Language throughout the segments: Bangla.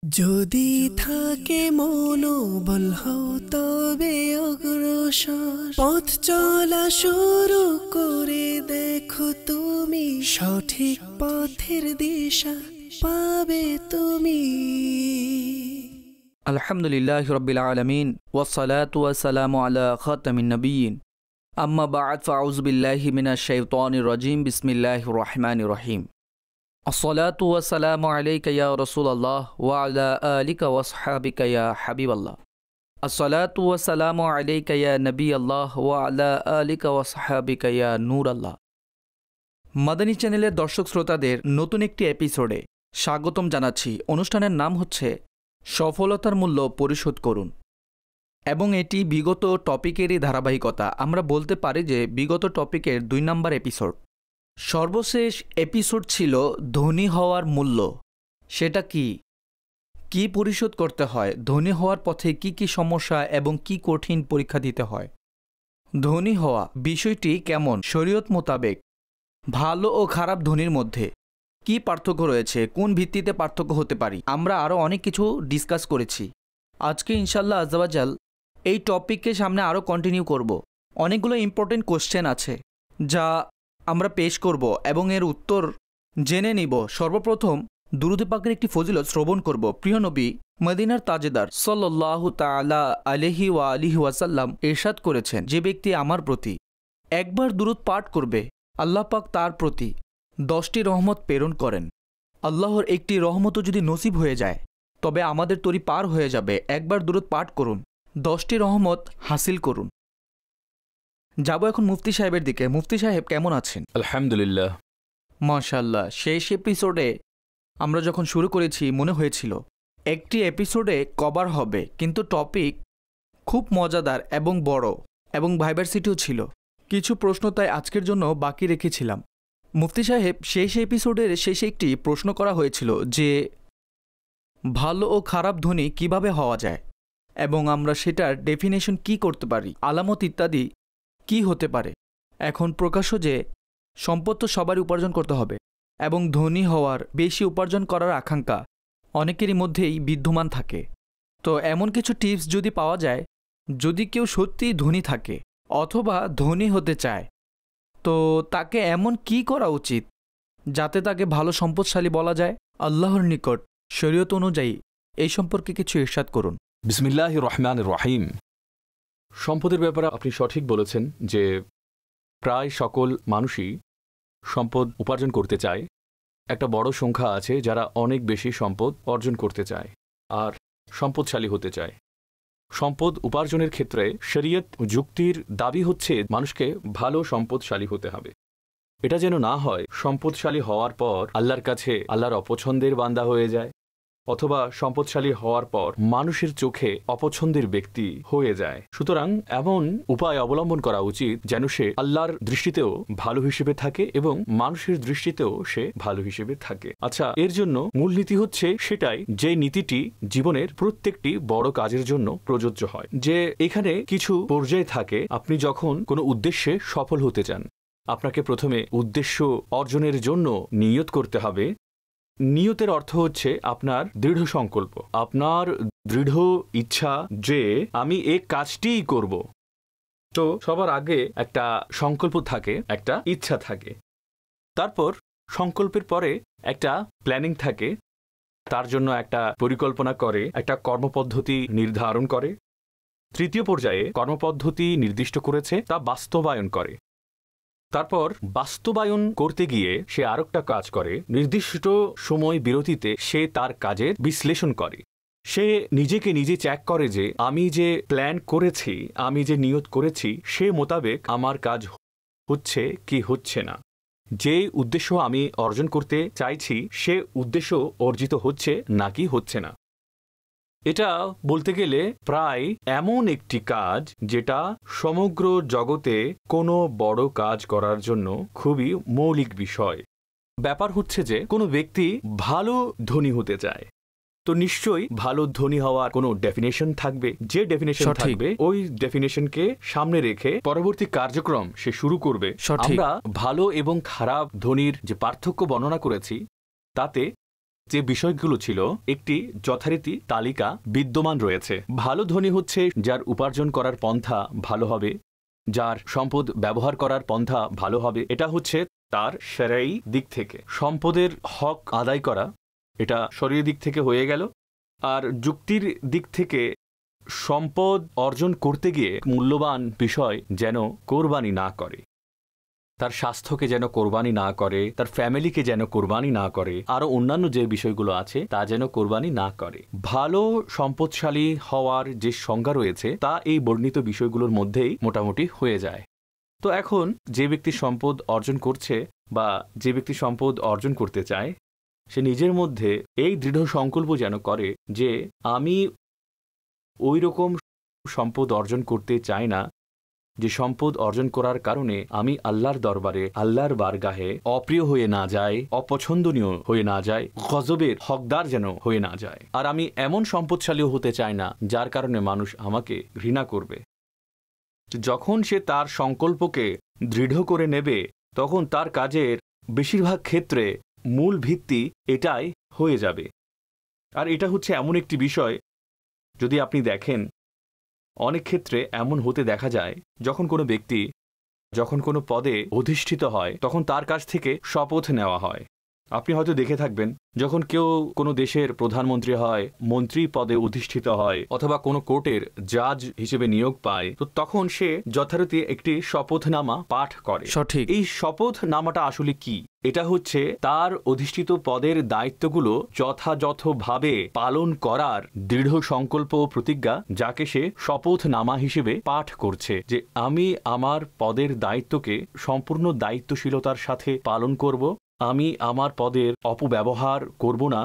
যদি থাকে মনোবল হও তবে অগ্রসর পথ চলা শুরু করে দেখো তুমি সঠিক পথের দিশা পাবে তুমি। আলহামদুলিল্লাহি রাব্বিল আলামিন ওয়াসসালাতু ওয়াসসালামু আলা খাতামিন নবিয়্যিন আম্মা বা'দ ফাউযু বিল্লাহি মিনাশ শাইতানির রাজীম বিসমিল্লাহির রহমানির রহিম। আসসালাতু ওয়াসসালামু আলাইকা ইয়া রাসূলুল্লাহ ওয়া আলা আলিকা ওয়া আসহাবিকা ইয়া হাবিবাল্লাহ। আসসালাতু ওয়াসসালামু আলাইকা ইয়া নবিয়াল্লাহ ওয়া আলা আলিকা ওয়া আসহাবিকা ইয়া নূরাল্লাহ। মাদানী চ্যানেলের দর্শক শ্রোতাদের নতুন একটি এপিসোডে স্বাগতম জানাচ্ছি। অনুষ্ঠানের নাম হচ্ছে সফলতার মূল্য পরিশোধ করুন, এবং এটি বিগত টপিকেরই ধারাবাহিকতা। আমরা বলতে পারি যে বিগত টপিকের 2 নম্বর এপিসোড। সর্বশেষ এপিসোড ছিল ধনী হওয়ার মূল্য। সেটা কি পরিশোধ করতে হয়, ধনী হওয়ার পথে কি কি সমস্যা এবং কি কঠিন পরীক্ষা দিতে হয়, ধনী হওয়া বিষয়টি কেমন শরীয়ত মোতাবেক, ভালো ও খারাপ ধনীর মধ্যে কি পার্থক্য রয়েছে, কোন ভিত্তিতে পার্থক্য হতে পারি, আমরা আরও অনেক কিছু ডিসকাস করেছি। আজকে ইনশাল্লাহ আজ্জাওয়াজাল এই টপিককে সামনে আরও কন্টিনিউ করব। অনেকগুলো ইম্পর্টেন্ট কোশ্চেন আছে যা আমরা পেশ করব এবং এর উত্তর জেনে নিব। সর্বপ্রথম দুরূদ পাকের একটি ফজিলত শ্রবণ করব। প্রিয় নবী মদিনার তাজেদার সাল্লাল্লাহু তাআলা আলাইহি ওয়া আলিহি ওয়াসাল্লাম ইরশাদ করেছেন, যে ব্যক্তি আমার প্রতি একবার দুরূদ পাঠ করবে আল্লাহ পাক তার প্রতি 10টি রহমত প্রেরণ করেন। আল্লাহর একটি রহমতও যদি নসিব হয়ে যায় তবে আমাদের তরি পার হয়ে যাবে। একবার দুরূদ পাঠ করুন, 10টি রহমত হাসিল করুন। যাব এখন মুফতি সাহেবের দিকে। মুফতি সাহেব কেমন আছেন? আলহামদুলিল্লাহ, মাশাআল্লাহ। শেষ এপিসোডে আমরা যখন শুরু করেছি মনে হয়েছিল একটি এপিসোডে কভার হবে, কিন্তু টপিক খুব মজাদার এবং বড় এবং ভাইভার্সিটিও ছিল। কিছু প্রশ্ন তাই আজকের জন্য বাকি রেখেছিলাম। মুফতি সাহেব, শেষ এপিসোডের শেষে একটি প্রশ্ন করা হয়েছিল যে ভালো ও খারাপ ধনী কিভাবে হওয়া যায় এবং আমরা সেটার ডেফিনেশন কি করতে পারি, আলামত ইত্যাদি কি হতে পারে। এখন প্রকাশ্য যে সম্পদ তো সবারই উপার্জন করতে হবে এবং ধনী হওয়ার, বেশি উপার্জন করার আকাঙ্ক্ষা অনেকেরই মধ্যেই বিদ্যমান থাকে। তো এমন কিছু টিপস যদি পাওয়া যায়, যদি কেউ সত্যিই ধনী থাকে অথবা ধনী হতে চায়, তো তাকে এমন কি করা উচিত যাতে তাকে ভালো সম্পদশালী বলা যায়? আল্লাহর নিকট শরীয়ত অনুযায়ী এই সম্পর্কে কিছু ইরশাদ করুন। বিসমিল্লাহির রহমানির রহিম। সম্পদের ব্যাপারে আপনি সঠিক বলেছেন যে প্রায় সকল মানুষই সম্পদ উপার্জন করতে চায়। একটা বড় সংখ্যা আছে যারা অনেক বেশি সম্পদ অর্জন করতে চায় আর সম্পদশালী হতে চায়। সম্পদ উপার্জনের ক্ষেত্রে শরীয়ত যুক্তির দাবি হচ্ছে মানুষকে ভালো সম্পদশালী হতে হবে। এটা যেন না হয় সম্পদশালী হওয়ার পর আল্লাহর কাছে আল্লাহর অপছন্দের বান্দা হয়ে যায়, অথবা সম্পদশালী হওয়ার পর মানুষের চোখে অপছন্দের ব্যক্তি হয়ে যায়। সুতরাং এমন উপায় অবলম্বন করা উচিত যেন সে আল্লাহর দৃষ্টিতেও ভালো হিসেবে থাকে এবং মানুষের দৃষ্টিতেও সে ভালো হিসেবে থাকে। আচ্ছা, এর জন্য মূলনীতি হচ্ছে সেটাই, যে নীতিটি জীবনের প্রত্যেকটি বড় কাজের জন্য প্রযোজ্য হয়। যে এখানে কিছু পর্যায় থাকে। আপনি যখন কোনো উদ্দেশ্যে সফল হতে চান, আপনাকে প্রথমে উদ্দেশ্য অর্জনের জন্য নিয়ত করতে হবে। নিয়তের অর্থ হচ্ছে আপনার দৃঢ় সংকল্প, আপনার দৃঢ় ইচ্ছা যে আমি এই কাজটিই করব। তো সবার আগে একটা সংকল্প থাকে, একটা ইচ্ছা থাকে, তারপর সংকল্পের পরে একটা প্ল্যানিং থাকে, তার জন্য একটা পরিকল্পনা করে, একটা কর্মপদ্ধতি নির্ধারণ করে, তৃতীয় পর্যায়ে কর্মপদ্ধতি নির্দিষ্ট করেছে তা বাস্তবায়ন করে, তারপর বাস্তবায়ন করতে গিয়ে সে আরেকটা কাজ করে, নির্দিষ্ট সময় বিরতিতে সে তার কাজের বিশ্লেষণ করে। সে নিজেকে নিজে চেক করে যে আমি যে প্ল্যান করেছি, আমি যে নিয়ত করেছি সে মোতাবেক আমার কাজ হচ্ছে কি হচ্ছে না, যে উদ্দেশ্য আমি অর্জন করতে চাইছি সে উদ্দেশ্য অর্জিত হচ্ছে নাকি হচ্ছে না। এটা বলতে গেলে প্রায় এমন একটি কাজ যেটা সমগ্র জগতে কোনো বড় কাজ করার জন্য খুবই মৌলিক বিষয়। ব্যাপার হচ্ছে যে কোনো ব্যক্তি ভালো ধনী হতে চায়, তো নিশ্চয়ই ভালো ধনী হওয়ার কোনো ডেফিনেশন থাকবে। যে ডেফিনেশন থাকবে ওই ডেফিনেশনকে সামনে রেখে পরবর্তী কার্যক্রম সে শুরু করবে। আমরা ভালো এবং খারাপ ধনীর যে পার্থক্য বর্ণনা করেছি তাতে যে বিষয়গুলো ছিল একটি যথারীতি তালিকা বিদ্যমান রয়েছে। ভালো ধনী হচ্ছে যার উপার্জন করার পন্থা ভালো হবে, যার সম্পদ ব্যবহার করার পন্থা ভালো হবে। এটা হচ্ছে তার শরঈ দিক থেকে সম্পদের হক আদায় করা, এটা শরীয়ী দিক থেকে হয়ে গেল। আর যুক্তির দিক থেকে সম্পদ অর্জন করতে গিয়ে মূল্যবান বিষয় যেন কোরবানি না করে, তার স্বাস্থ্যকে যেন কোরবানি না করে, তার ফ্যামিলিকে যেন কোরবানি না করে, আরও অন্যান্য যে বিষয়গুলো আছে তা যেন কোরবানি না করে। ভালো সম্পদশালী হওয়ার যে সংজ্ঞা রয়েছে তা এই বর্ণিত বিষয়গুলোর মধ্যেই মোটামুটি হয়ে যায়। তো এখন যে ব্যক্তি সম্পদ অর্জন করছে বা যে ব্যক্তি সম্পদ অর্জন করতে চায়, সে নিজের মধ্যে এই দৃঢ় সংকল্প যেন করে যে আমি ওই রকম সম্পদ অর্জন করতে চাই না যে সম্পদ অর্জন করার কারণে আমি আল্লাহর দরবারে, আল্লাহর বারগাহে অপ্রিয় হয়ে না যায়, অপছন্দনীয় হয়ে না যায়, গজবের হকদার যেন হয়ে না যায়। আর আমি এমন সম্পদশালীও হতে চাই না যার কারণে মানুষ আমাকে ঘৃণা করবে। যখন সে তার সংকল্পকে দৃঢ় করে নেবে তখন তার কাজের বেশিরভাগ ক্ষেত্রে মূল ভিত্তি এটাই হয়ে যাবে। আর এটা হচ্ছে এমন একটি বিষয়, যদি আপনি দেখেন অনেক ক্ষেত্রে এমন হতে দেখা যায় যখন কোনো ব্যক্তি যখন কোনো পদে অধিষ্ঠিত হয় তখন তার কাছ থেকে শপথ নেওয়া হয়। আপনি হয়তো দেখে থাকবেন যখন কেউ কোনো দেশের প্রধানমন্ত্রী হয়, মন্ত্রী পদে অধিষ্ঠিত হয় অথবা কোনো কোর্টের জাজ হিসেবে নিয়োগ পায়, তো তখন সে যথারীতি একটি শপথনামা পাঠ করে। সঠিক। এই শপথনামাটা আসলে কি? এটা হচ্ছে তার অধিষ্ঠিত পদের দায়িত্বগুলো যথাযথভাবে পালন করার দৃঢ় সংকল্প ও প্রতিজ্ঞা, যাকে সে শপথনামা হিসেবে পাঠ করছে যে আমি আমার পদের দায়িত্বকে সম্পূর্ণ দায়িত্বশীলতার সাথে পালন করব, আমি আমার পদের অপব্যবহার করব না,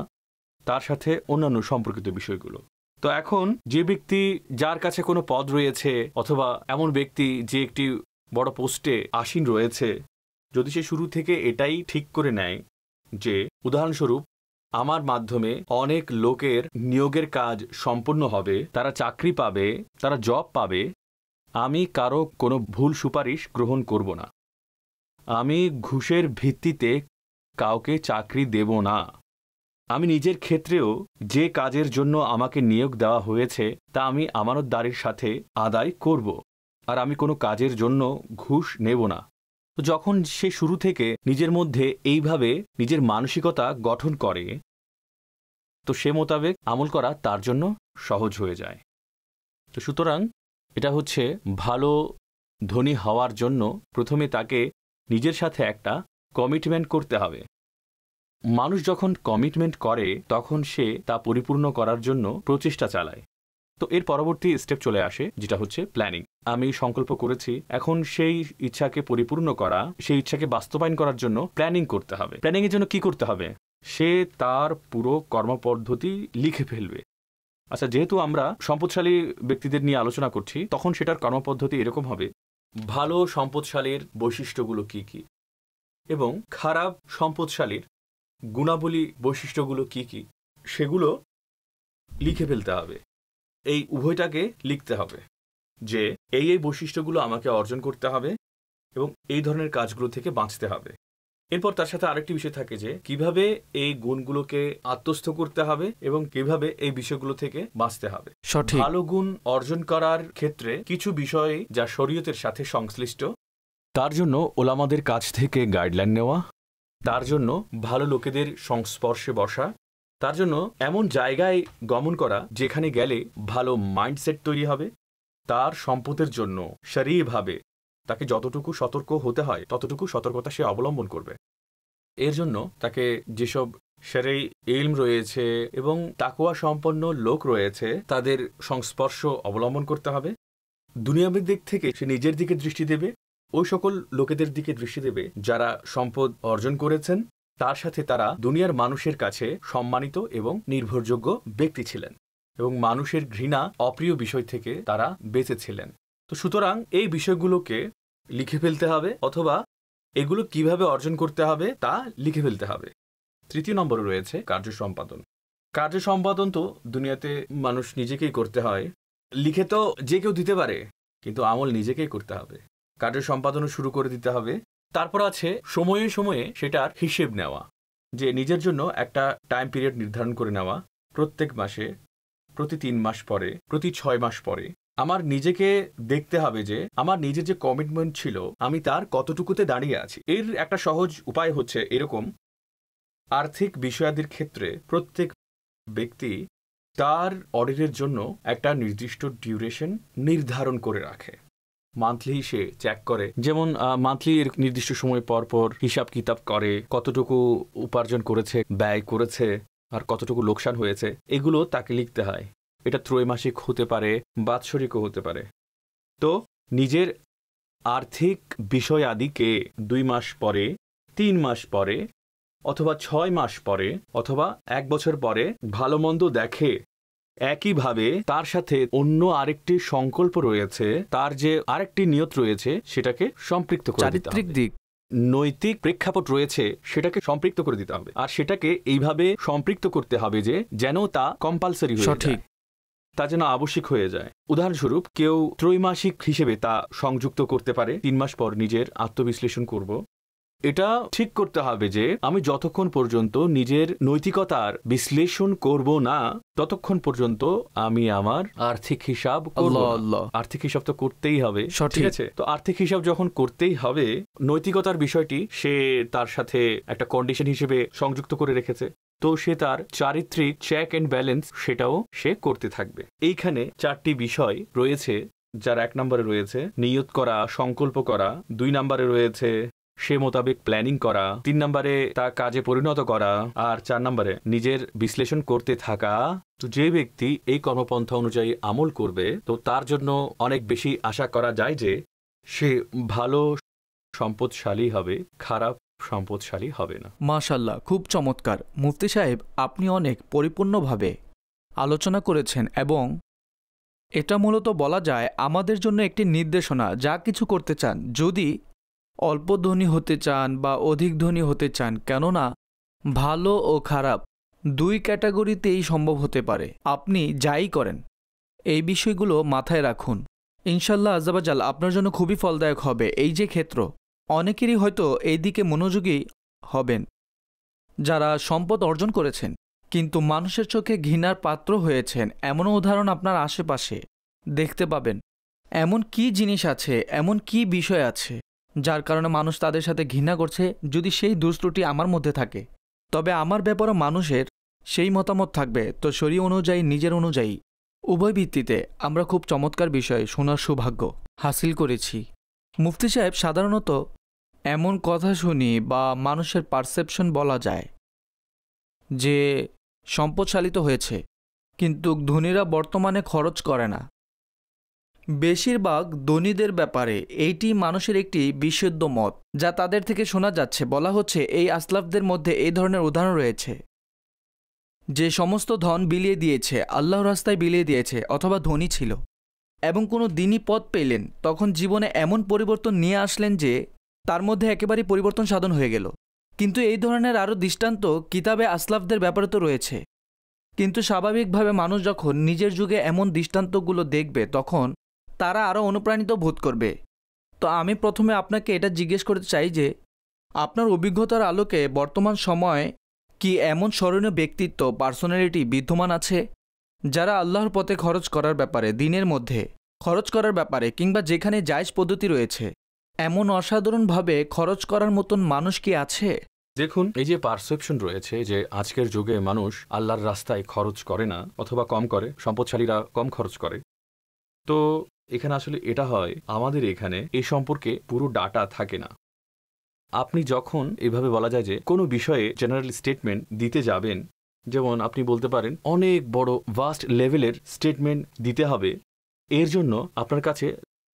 তার সাথে অন্যান্য সম্পর্কিত বিষয়গুলো। তো এখন যে ব্যক্তি যার কাছে কোনো পদ রয়েছে অথবা এমন ব্যক্তি যে একটি বড় পোস্টে আসীন রয়েছে, যদি সে শুরু থেকে এটাই ঠিক করে নেয় যে উদাহরণস্বরূপ আমার মাধ্যমে অনেক লোকের নিয়োগের কাজ সম্পন্ন হবে, তারা চাকরি পাবে, তারা জব পাবে, আমি কারো কোনো ভুল সুপারিশ গ্রহণ করব না, আমি ঘুষের ভিত্তিতে কাউকে চাকরি দেব না, আমি নিজের ক্ষেত্রেও যে কাজের জন্য আমাকে নিয়োগ দেওয়া হয়েছে তা আমি আমানতদারির সাথে আদায় করব, আর আমি কোনো কাজের জন্য ঘুষ নেব না। তো যখন সে শুরু থেকে নিজের মধ্যে এইভাবে নিজের মানসিকতা গঠন করে, তো সে মোতাবেক আমল করা তার জন্য সহজ হয়ে যায়। তো সুতরাং এটা হচ্ছে ভালো ধনী হওয়ার জন্য প্রথমে তাকে নিজের সাথে একটা কমিটমেন্ট করতে হবে। মানুষ যখন কমিটমেন্ট করে তখন সে তা পরিপূর্ণ করার জন্য প্রচেষ্টা চালায়। তো এর পরবর্তী স্টেপ চলে আসে যেটা হচ্ছে প্ল্যানিং। আমি সংকল্প করেছি, এখন সেই ইচ্ছাকে পরিপূর্ণ করা, সেই ইচ্ছাকে বাস্তবায়ন করার জন্য প্ল্যানিং করতে হবে। প্ল্যানিংয়ের জন্য কি করতে হবে? সে তার পুরো কর্মপদ্ধতি লিখে ফেলবে। আচ্ছা, যেহেতু আমরা সম্পদশালী ব্যক্তিদের নিয়ে আলোচনা করছি, তখন সেটার কর্মপদ্ধতি এরকম হবে: ভালো সম্পদশালীর বৈশিষ্ট্যগুলো কি কি এবং খারাপ সম্পদশালীর গুণাবলী বৈশিষ্ট্যগুলো কি কি, সেগুলো লিখে ফেলতে হবে। এই উভয়টাকে লিখতে হবে যে এই বৈশিষ্ট্যগুলো আমাকে অর্জন করতে হবে এবং এই ধরনের কাজগুলো থেকে বাঁচতে হবে। এরপর তার সাথে আরেকটি বিষয় থাকে যে কিভাবে এই গুণগুলোকে আত্মস্থ করতে হবে এবং কিভাবে এই বিষয়গুলো থেকে বাঁচতে হবে। সঠিক। ভালো গুণ অর্জন করার ক্ষেত্রে কিছু বিষয় যা শরীয়তের সাথে সংশ্লিষ্ট, তার জন্য ওলামাদের কাছ থেকে গাইডলাইন নেওয়া, তার জন্য ভালো লোকেদের সংস্পর্শে বসা, তার জন্য এমন জায়গায় গমন করা যেখানে গেলে ভালো মাইন্ডসেট তৈরি হবে, তার সম্পদের জন্য শরীয়ভাবে তাকে যতটুকু সতর্ক হতে হয় ততটুকু সতর্কতা সে অবলম্বন করবে। এর জন্য তাকে যেসব শরঈ ইলম রয়েছে এবং তাকওয়া সম্পন্ন লোক রয়েছে তাদের সংস্পর্শ অবলম্বন করতে হবে। দুনিয়াবী দিক থেকে সে নিজের দিকে দৃষ্টি দেবে, ওই সকল লোকেদের দিকে দৃষ্টি দেবে যারা সম্পদ অর্জন করেছেন, তার সাথে তারা দুনিয়ার মানুষের কাছে সম্মানিত এবং নির্ভরযোগ্য ব্যক্তি ছিলেন এবং মানুষের ঘৃণা অপ্রিয় বিষয় থেকে তারা বেঁচে ছিলেন। তো সুতরাং এই বিষয়গুলোকে লিখে ফেলতে হবে অথবা এগুলো কিভাবে অর্জন করতে হবে তা লিখে ফেলতে হবে। তৃতীয় নম্বরে রয়েছে কার্য সম্পাদন। কার্য সম্পাদন তো দুনিয়াতে মানুষ নিজেকেই করতে হয়। লিখে তো যে কেউ দিতে পারে, কিন্তু আমল নিজেকেই করতে হবে। কার্য সম্পাদনও শুরু করে দিতে হবে। তারপর আছে সময়ে সময়ে সেটার হিসেব নেওয়া। যে নিজের জন্য একটা টাইম পিরিয়ড নির্ধারণ করে নেওয়া, প্রত্যেক মাসে, প্রতি 3 মাস পরে, প্রতি 6 মাস পরে আমার নিজেকে দেখতে হবে যে আমার নিজের যে কমিটমেন্ট ছিল আমি তার কতটুকুতে দাঁড়িয়ে আছি। এর একটা সহজ উপায় হচ্ছে এরকম, আর্থিক বিষয়াদির ক্ষেত্রে প্রত্যেক ব্যক্তি তার অডিটের জন্য একটা নির্দিষ্ট ডিউরেশন নির্ধারণ করে রাখে। মান্থলি সে চেক করে, যেমন মান্থলি নির্দিষ্ট সময় পর পর হিসাব কিতাব করে, কতটুকু উপার্জন করেছে, ব্যয় করেছে, আর কতটুকু লোকসান হয়েছে, এগুলো তাকে লিখতে হয়। এটা ত্রৈমাসিক হতে পারে, বাৎসরিকও হতে পারে। তো নিজের আর্থিক বিষয় আদিকে 2 মাস পরে, 3 মাস পরে, অথবা 6 মাস পরে, অথবা 1 বছর পরে ভালো মন্দ দেখে। একইভাবে তার সাথে অন্য আরেকটি সংকল্প রয়েছে, তার যে আরেকটি নিয়ত রয়েছে সেটাকে সম্পৃক্ত করে দিতে হবে। চারিত্রিক দিক, নৈতিক প্রেক্ষাপট রয়েছে সেটাকে সম্পৃক্ত করে দিতে হবে, আর সেটাকে এইভাবে সম্পৃক্ত করতে হবে যে যেন তা কম্পালসারি হয়ে যায়, সঠিক, তা যেন আবশ্যিক হয়ে যায়। উদাহরণস্বরূপ কেউ ত্রৈমাসিক হিসেবে তা সংযুক্ত করতে পারে। 3 মাস পর নিজের আত্মবিশ্লেষণ করব। এটা ঠিক করতে হবে যে আমি যতক্ষণ পর্যন্ত নিজের নৈতিকতার বিশ্লেষণ করব না ততক্ষণ পর্যন্ত আমি আমার আর্থিক হিসাব করব না। আর্থিক হিসাব তো করতেই হবে, ঠিক আছে? তো আর্থিক হিসাব যখন করতেই হবে, নৈতিকতার বিষয়টি সে তার সাথে একটা কন্ডিশন হিসেবে সংযুক্ত করে রেখেছে, তো সে তার চারিত্রিক চেক অ্যান্ড ব্যালেন্স সেটাও সে করতে থাকবে। এইখানে 4টি বিষয় রয়েছে, যার 1 নম্বরে রয়েছে নিয়ত করা, সংকল্প করা, 2 নম্বরে রয়েছে সে মোতাবেক প্ল্যানিং করা, 3 নম্বরে তা কাজে পরিণত করা, আর 4 নম্বরে নিজের বিশ্লেষণ করতে থাকা। তো যে ব্যক্তি এই কর্মপন্থা অনুযায়ী আমল করবে, তো তার জন্য অনেক বেশি আশা করা যায় যে সে ভালো সম্পদশালী হবে, খারাপ সম্পদশালী হবে না। মাশাআল্লাহ, খুব চমৎকার। মুফতি সাহেব, আপনি অনেক পরিপূর্ণভাবে আলোচনা করেছেন এবং এটা মূলত বলা যায় আমাদের জন্য একটি নির্দেশনা। যা কিছু করতে চান, যদি অল্প ধনী হতে চান বা অধিক ধনী হতে চান, কেননা ভালো ও খারাপ 2 ক্যাটাগরিতেই সম্ভব হতে পারে। আপনি যাই করেন এই বিষয়গুলো মাথায় রাখুন, ইনশাল্লাহ আজ্জাবাজাল আপনার জন্য খুবই ফলদায়ক হবে। এই যে ক্ষেত্র, অনেকেরই হয়তো এই দিকে মনোযোগী হবেন যারা সম্পদ অর্জন করেছেন কিন্তু মানুষের চোখে ঘৃণার পাত্র হয়েছেন। এমনও উদাহরণ আপনার আশেপাশে দেখতে পাবেন। এমন কি জিনিস আছে, এমন কি বিষয় আছে যার কারণে মানুষ তাদের সাথে ঘৃণা করছে? যদি সেই দুষ্টুটি আমার মধ্যে থাকে, তবে আমার ব্যাপারে মানুষের সেই মতামত থাকবে। তো শরীয় অনুযায়ী, নিজের অনুযায়ী, উভয় ভিত্তিতে আমরা খুব চমৎকার বিষয় শোনার সৌভাগ্য হাসিল করেছি। মুফতি সাহেব, সাধারণত এমন কথা শুনি বা মানুষের পারসেপশন বলা যায় যে সম্পদশালী তো হয়েছে কিন্তু ধনীরা বর্তমানে খরচ করে না। বেশিরভাগ ধনীদের ব্যাপারে এইটি মানুষের একটি বিশুদ্ধ মত, যা তাদের থেকে শোনা যাচ্ছে। বলা হচ্ছে এই আসলাফদের মধ্যে এই ধরনের উদাহরণ রয়েছে যে সমস্ত ধন বিলিয়ে দিয়েছে, আল্লাহর রাস্তায় বিলিয়ে দিয়েছে, অথবা ধনী ছিল এবং কোনো দিনই পথ পেলেন, তখন জীবনে এমন পরিবর্তন নিয়ে আসলেন যে তার মধ্যে একেবারেই পরিবর্তন সাধন হয়ে গেল। কিন্তু এই ধরনের আরও দৃষ্টান্ত কিতাবে আসলাফদের ব্যাপারে তো রয়েছে, কিন্তু স্বাভাবিকভাবে মানুষ যখন নিজের যুগে এমন দৃষ্টান্তগুলো দেখবে তখন তারা আরও অনুপ্রাণিত বোধ করবে। তো আমি প্রথমে আপনাকে এটা জিজ্ঞেস করতে চাই যে আপনার অভিজ্ঞতার আলোকে বর্তমান সময়ে কি এমন স্মরণীয় ব্যক্তিত্ব, পার্সোনালিটি বিদ্যমান আছে যারা আল্লাহর পথে খরচ করার ব্যাপারে, দিনের মধ্যে খরচ করার ব্যাপারে, কিংবা যেখানে জায়েজ পদ্ধতি রয়েছে, এমন অসাধারণভাবে খরচ করার মতন মানুষ কি আছে? দেখুন, এই যে পারসেপশন রয়েছে যে আজকের যুগে মানুষ আল্লাহর রাস্তায় খরচ করে না অথবা কম করে, সম্পদশালীরা কম খরচ করে, তো এখানে আসলে এটা হয় আমাদের এখানে এই সম্পর্কে পুরো ডাটা থাকে না। আপনি যখন এভাবে বলা যায় যে কোনো বিষয়ে জেনারেল স্টেটমেন্ট দিতে যাবেন, যেমন আপনি বলতে পারেন অনেক বড় ভাস্ট লেভেলের স্টেটমেন্ট দিতে হবে, এর জন্য আপনার কাছে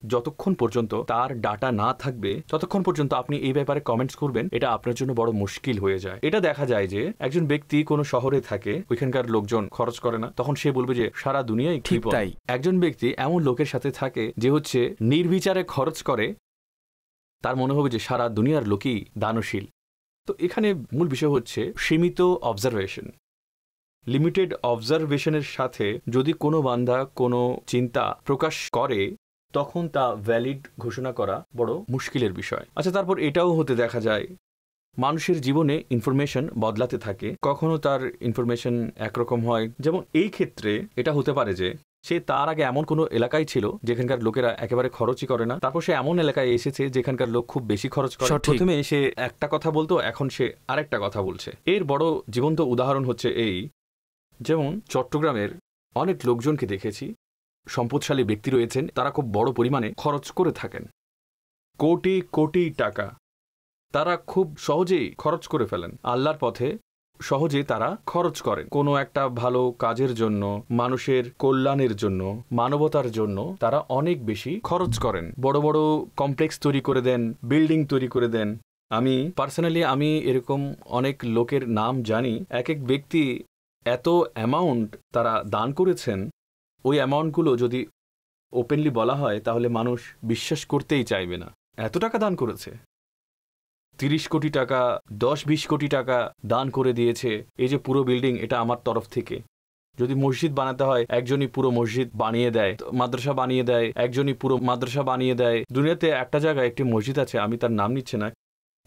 যতক্ষণ পর্যন্ত তার ডাটা না থাকবে ততক্ষণ পর্যন্ত আপনি এই ব্যাপারে কমেন্টস করবেন, এটা আপনার জন্য বড় মুশকিল হয়ে যায়। এটা দেখা যায় যে একজন ব্যক্তি কোনো শহরে থাকে, ওইখানকার লোকজন খরচ করে না, তখন সে বলবে যে সারা দুনিয়ায় ঠিক তাই। একজন ব্যক্তি এমন লোকের সাথে থাকে যে হচ্ছে নির্বিচারে খরচ করে, তার মনে হবে যে সারা দুনিয়ার লোকই দানশীল। তো এখানে মূল বিষয় হচ্ছে সীমিত অবজারভেশন। লিমিটেড অবজারভেশনের সাথে যদি কোনো বান্দা কোনো চিন্তা প্রকাশ করে তখন তা ভ্যালিড ঘোষণা করা বড় মুশকিলের বিষয়। আচ্ছা, তারপর এটাও হতে দেখা যায় মানুষের জীবনে ইনফরমেশন বদলাতে থাকে, কখনো তার ইনফরমেশন একরকম হয়। যেমন এই ক্ষেত্রে এটা হতে পারে যে সে তার আগে এমন কোনো এলাকায় ছিল যেখানকার লোকেরা একেবারে খরচই করে না, তারপর সে এমন এলাকায় এসেছে যেখানকার লোক খুব বেশি খরচ করে। প্রথমে সে একটা কথা বলতো, এখন সে আরেকটা কথা বলছে। এর বড় জীবন্ত উদাহরণ হচ্ছে এই, যেমন চট্টগ্রামের অনেক লোকজনকে দেখেছি, সম্পদশালী ব্যক্তি রয়েছেন, তারা খুব বড় পরিমাণে খরচ করে থাকেন, কোটি কোটি টাকা তারা খুব সহজেই খরচ করে ফেলেন আল্লাহর পথে। সহজে তারা খরচ করেন কোনো একটা ভালো কাজের জন্য, মানুষের কল্যাণের জন্য, মানবতার জন্য তারা অনেক বেশি খরচ করেন। বড় বড় কমপ্লেক্স তৈরি করে দেন, বিল্ডিং তৈরি করে দেন। আমি পার্সোনালি এরকম অনেক লোকের নাম জানি। এক এক ব্যক্তি এত অ্যামাউন্ট তারা দান করেছেন, ওই অ্যামাউন্টগুলো যদি ওপেনলি বলা হয় তাহলে মানুষ বিশ্বাস করতেই চাইবে না। এত টাকা দান করেছে, 30 কোটি টাকা, 10-20 কোটি টাকা দান করে দিয়েছে। এই যে পুরো বিল্ডিং, এটা আমার তরফ থেকে। যদি মসজিদ বানাতে হয়, একজনই পুরো মসজিদ বানিয়ে দেয়, মাদ্রাসা বানিয়ে দেয়, একজনই পুরো মাদ্রাসা বানিয়ে দেয়। দুনিয়াতে একটা জায়গায় একটি মসজিদ আছে, আমি তার নাম নিচ্ছি না,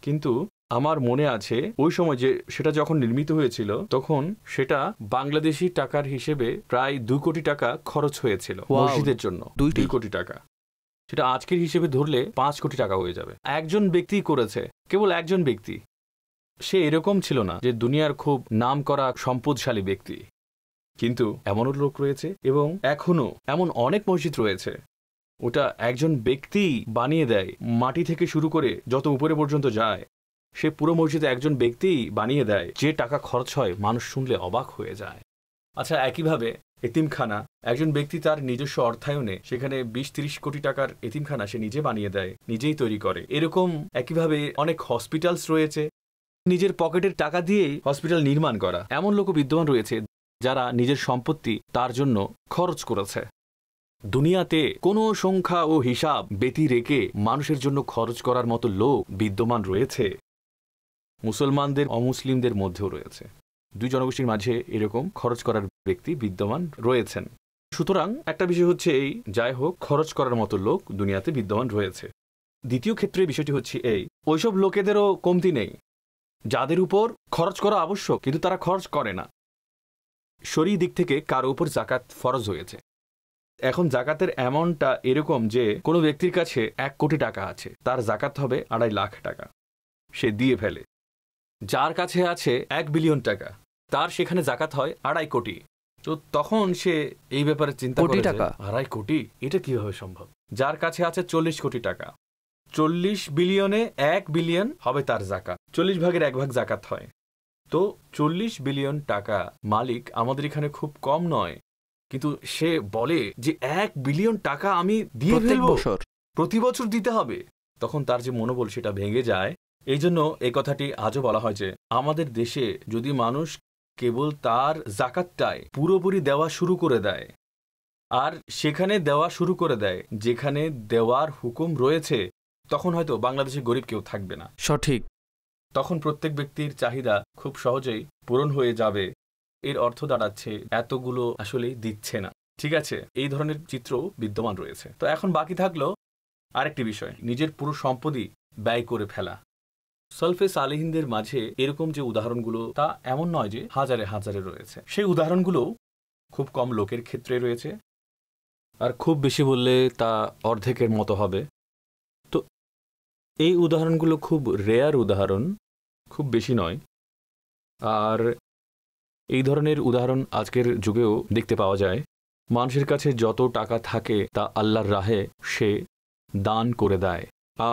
কিন্তু আমার মনে আছে ওই সময় যে সেটা যখন নির্মিত হয়েছিল তখন সেটা বাংলাদেশি টাকার হিসেবে প্রায় 2 কোটি টাকা খরচ হয়েছিল মসজিদের জন্য। 2 কোটি টাকা, সেটা আজকের হিসেবে ধরলে 5 কোটি টাকা হয়ে যাবে। একজন ব্যক্তি করেছে, কেবল একজন ব্যক্তি। সে এরকম ছিল না যে দুনিয়ার খুব নাম করা সম্পদশালী ব্যক্তি, কিন্তু এমনও লোক রয়েছে এবং এখনো এমন অনেক মসজিদ রয়েছে, ওটা একজন ব্যক্তি বানিয়ে দেয়। মাটি থেকে শুরু করে যত উপরে পর্যন্ত যায়, সে পুরো মসজিদে একজন ব্যক্তিই বানিয়ে দেয়। যে টাকা খরচ হয় মানুষ শুনলে অবাক হয়ে যায়। আচ্ছা, একইভাবে এতিমখানা, একজন ব্যক্তি তার নিজস্ব অর্থায়নে সেখানে 20-30 কোটি টাকার এতিমখানা সে নিজে বানিয়ে দেয়, নিজেই তৈরি করে। এরকম একইভাবে অনেক হসপিটালস রয়েছে, নিজের পকেটের টাকা দিয়েই হসপিটাল নির্মাণ করা। এমন লোকও বিদ্যমান রয়েছে যারা নিজের সম্পত্তি তার জন্য খরচ করেছে। দুনিয়াতে কোনো সংখ্যা ও হিসাব ব্যতি রেখে মানুষের জন্য খরচ করার মতো লোক বিদ্যমান রয়েছে। মুসলমানদের অমুসলিমদের মধ্যেও রয়েছে, দুই জনগোষ্ঠীর মাঝে এরকম খরচ করার ব্যক্তি বিদ্যমান রয়েছেন। সুতরাং একটা বিষয় হচ্ছে এই, যাই হোক, খরচ করার মতো লোক দুনিয়াতে বিদ্যমান রয়েছে। দ্বিতীয় ক্ষেত্রে বিষয়টি হচ্ছে এই, ওইসব লোকেদেরও কমতি নেই যাদের উপর খরচ করা আবশ্যক কিন্তু তারা খরচ করে না। শরীর দিক থেকে কারো উপর জাকাত ফরজ হয়েছে। এখন জাকাতের অ্যামাউন্টটা এরকম যে কোনো ব্যক্তির কাছে 1 কোটি টাকা আছে, তার জাকাত হবে 2.5 লাখ টাকা, সে দিয়ে ফেলে। যার কাছে আছে 1 বিলিয়ন টাকা, তার সেখানে জাকাত হয় 2.5 কোটি। তো তখন সে এই ব্যাপারে চিন্তা করে, 2.5 কোটি এটা কিভাবে সম্ভব? যার কাছে আছে 40 কোটি টাকা, 40 বিলিয়নে 1 বিলিয়ন হবে তার জাকাত, 40 ভাগের 1 ভাগ জাকাত হয়। তো 40 বিলিয়ন টাকা মালিক আমাদের এখানে খুব কম নয়, কিন্তু সে বলে যে 1 বিলিয়ন টাকা আমি দিয়ে ফেলবো, প্রতি বছর দিতে হবে। তখন তার যে মনোবল সেটা ভেঙে যায়। এই জন্য এই কথাটি আজও বলা হয় যে আমাদের দেশে যদি মানুষ কেবল তার জাকাতটাই পুরোপুরি দেওয়া শুরু করে দেয়, আর সেখানে দেওয়া শুরু করে দেয় যেখানে দেওয়ার হুকুম রয়েছে, তখন হয়তো বাংলাদেশে গরিব কেউ থাকবে না। সঠিক। তখন প্রত্যেক ব্যক্তির চাহিদা খুব সহজেই পূরণ হয়ে যাবে। এর অর্থ দাঁড়াচ্ছে এতগুলো আসলেই দিচ্ছে না। ঠিক আছে, এই ধরনের চিত্র বিদ্যমান রয়েছে। তো এখন বাকি থাকলো আরেকটি বিষয়, নিজের পুরো সম্পদই ব্যয় করে ফেলা। সলফে সালেহিনদের মাঝে এরকম যে উদাহরণগুলো তা এমন নয় যে হাজারে হাজারে রয়েছে, সেই উদাহরণগুলো খুব কম লোকের ক্ষেত্রে রয়েছে, আর খুব বেশি বললে তা অর্ধেকের মতো হবে। তো এই উদাহরণগুলো খুব রেয়ার উদাহরণ, খুব বেশি নয়। আর এই ধরনের উদাহরণ আজকের যুগেও দেখতে পাওয়া যায়। মানুষের কাছে যত টাকা থাকে তা আল্লাহর রাহে সে দান করে দেয়।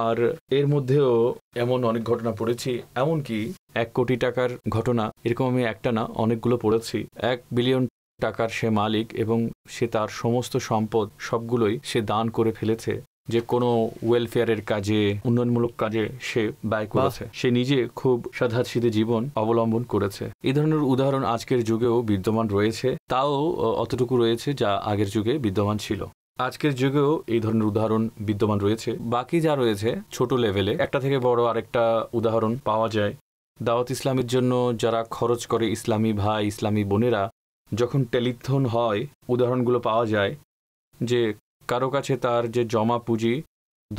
আর এর মধ্যেও এমন অনেক ঘটনা পড়েছি, এমনকি 1 কোটি টাকার ঘটনা এরকম আমি একটা না অনেকগুলো পড়েছি। 1 বিলিয়ন টাকার সে মালিক এবং সে তার সমস্ত সম্পদ সবগুলোই সে দান করে ফেলেছে, যে কোনো ওয়েলফেয়ারের কাজে, উন্নয়নমূলক কাজে সে ব্যয় করেছে। সে নিজে খুব সাধাসিধে জীবন অবলম্বন করেছে। এই ধরনের উদাহরণ আজকের যুগেও বিদ্যমান রয়েছে, তাও অতটুকু রয়েছে যা আগের যুগে বিদ্যমান ছিল। আজকের যুগেও এই ধরনের উদাহরণ বিদ্যমান রয়েছে। বাকি যা রয়েছে ছোট লেভেলে, একটা থেকে বড় আরেকটা উদাহরণ পাওয়া যায়। দাওয়াত ইসলামের জন্য যারা খরচ করে, ইসলামী ভাই, ইসলামী বোনেরা, যখন টেলিথন হয় উদাহরণগুলো পাওয়া যায় যে কারো কাছে তার যে জমা পুঁজি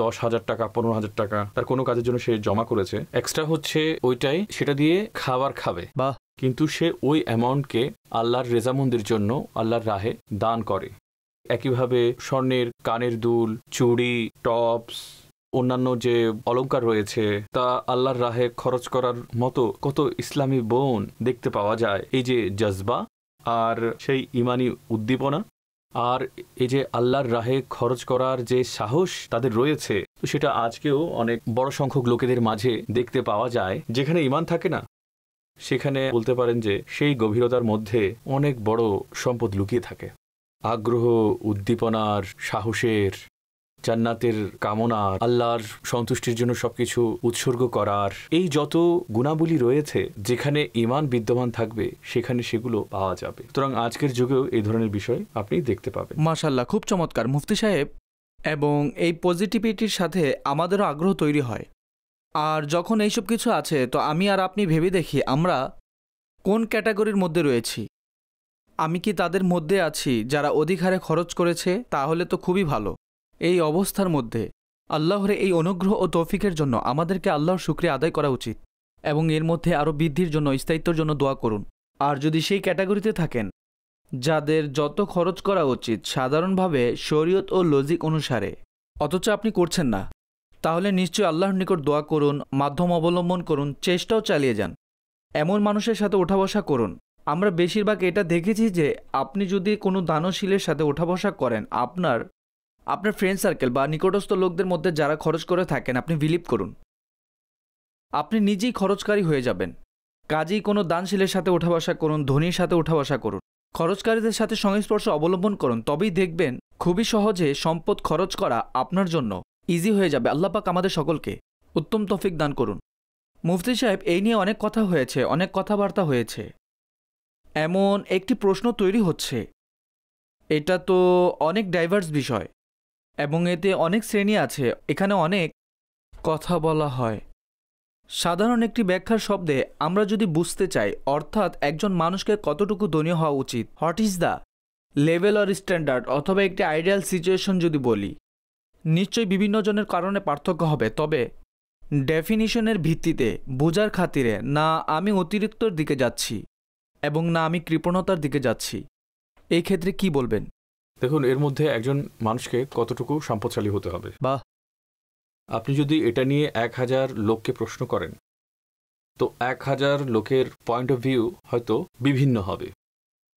10,000 টাকা, 15,000 টাকা তার কোনো কাজের জন্য সে জমা করেছে, এক্সট্রা হচ্ছে ওইটাই, সেটা দিয়ে খাবার খাবে, বাহ, কিন্তু সে ওই অ্যামাউন্টকে আল্লাহর রেজামন্দির জন্য আল্লাহর রাহে দান করে। একইভাবে স্বর্ণের কানের দুল, চুড়ি, টপস, অন্যান্য যে অলংকার রয়েছে তা আল্লাহর রাহে খরচ করার মতো কত ইসলামী বোন দেখতে পাওয়া যায়। এই যে জজবা আর সেই ইমানি উদ্দীপনা আর এই যে আল্লাহর রাহে খরচ করার যে সাহস তাদের রয়েছে, তো সেটা আজকেও অনেক বড় সংখ্যক লোকেদের মাঝে দেখতে পাওয়া যায়। যেখানে ইমান থাকে না সেখানে বলতে পারেন যে সেই গভীরতার মধ্যে অনেক বড় সম্পদ লুকিয়ে থাকে। আগ্রহ, উদ্দীপনার, সাহসের, জান্নাতের কামনার, আল্লাহর সন্তুষ্টির জন্য সবকিছু উৎসর্গ করার, এই যত গুণাবলী রয়েছে যেখানে ঈমান বিদ্যমান থাকবে সেখানে সেগুলো পাওয়া যাবে। সুতরাং আজকের যুগেও এই ধরনের বিষয় আপনি দেখতে পাবেন। মাশাআল্লাহ, খুব চমৎকার মুফতি সাহেব। এবং এই পজিটিভিটির সাথে আমাদেরও আগ্রহ তৈরি হয়। আর যখন এইসব কিছু আছে তো আমি আর আপনি ভেবে দেখি আমরা কোন ক্যাটাগরির মধ্যে রয়েছি। আমি কি তাদের মধ্যে আছি যারা অধিক হারে খরচ করেছে? তাহলে তো খুবই ভালো। এই অবস্থার মধ্যে আল্লাহর এই অনুগ্রহ ও তৌফিকের জন্য আমাদেরকে আল্লাহর শুকরিয়া আদায় করা উচিত এবং এর মধ্যে আরও বৃদ্ধির জন্য, স্থায়িত্বর জন্য দোয়া করুন। আর যদি সেই ক্যাটাগরিতে থাকেন যাদের যত খরচ করা উচিত সাধারণভাবে শরীয়ত ও লজিক অনুসারে, অথচ আপনি করছেন না, তাহলে নিশ্চয়ই আল্লাহর নিকট দোয়া করুন, মাধ্যম অবলম্বন করুন, চেষ্টাও চালিয়ে যান। এমন মানুষের সাথে ওঠা বসা করুন। আমরা বেশিরভাগ এটা দেখেছি যে আপনি যদি কোনো দানশীলের সাথে ওঠা বসা করেন, আপনার ফ্রেন্ড সার্কেল বা নিকটস্থ লোকদের মধ্যে যারা খরচ করে থাকেন, আপনি বিলিভ করুন আপনি নিজেই খরচকারী হয়ে যাবেন। কাজেই কোনো দানশীলের সাথে ওঠা বসা করুন, ধনীর সাথে ওঠা বসা করুন, খরচকারীদের সাথে সংস্পর্শ অবলম্বন করুন, তবেই দেখবেন খুবই সহজে সম্পদ খরচ করা আপনার জন্য ইজি হয়ে যাবে। আল্লাহ পাক আমাদের সকলকে উত্তম তৌফিক দান করুন। মুফতি সাহেব, এই নিয়ে অনেক কথা হয়েছে, অনেক কথাবার্তা হয়েছে। এমন একটি প্রশ্ন তৈরি হচ্ছে, এটা তো অনেক ডাইভার্স বিষয় এবং এতে অনেক শ্রেণী আছে, এখানে অনেক কথা বলা হয়। সাধারণ একটি ব্যাখ্যার শব্দে আমরা যদি বুঝতে চাই, অর্থাৎ একজন মানুষকে কতটুকু ধনী হওয়া উচিত, what is the level or standard, অথবা একটি আইডিয়াল সিচুয়েশন যদি বলি, নিশ্চয়ই বিভিন্ন জনের কারণে পার্থক্য হবে। তবে ডেফিনিশনের ভিত্তিতে বোঝার খাতিরে না আমি অতিরিক্তর দিকে যাচ্ছি এবং না আমি কৃপণতার দিকে যাচ্ছি, এই ক্ষেত্রে কি বলবেন? দেখুন, এর মধ্যে একজন মানুষকে কতটুকু সম্পদশালী হতে হবে। বাহ, আপনি যদি এটা নিয়ে 1000 লোককে প্রশ্ন করেন তো 1000 লোকের পয়েন্ট অফ ভিউ হয়তো বিভিন্ন হবে।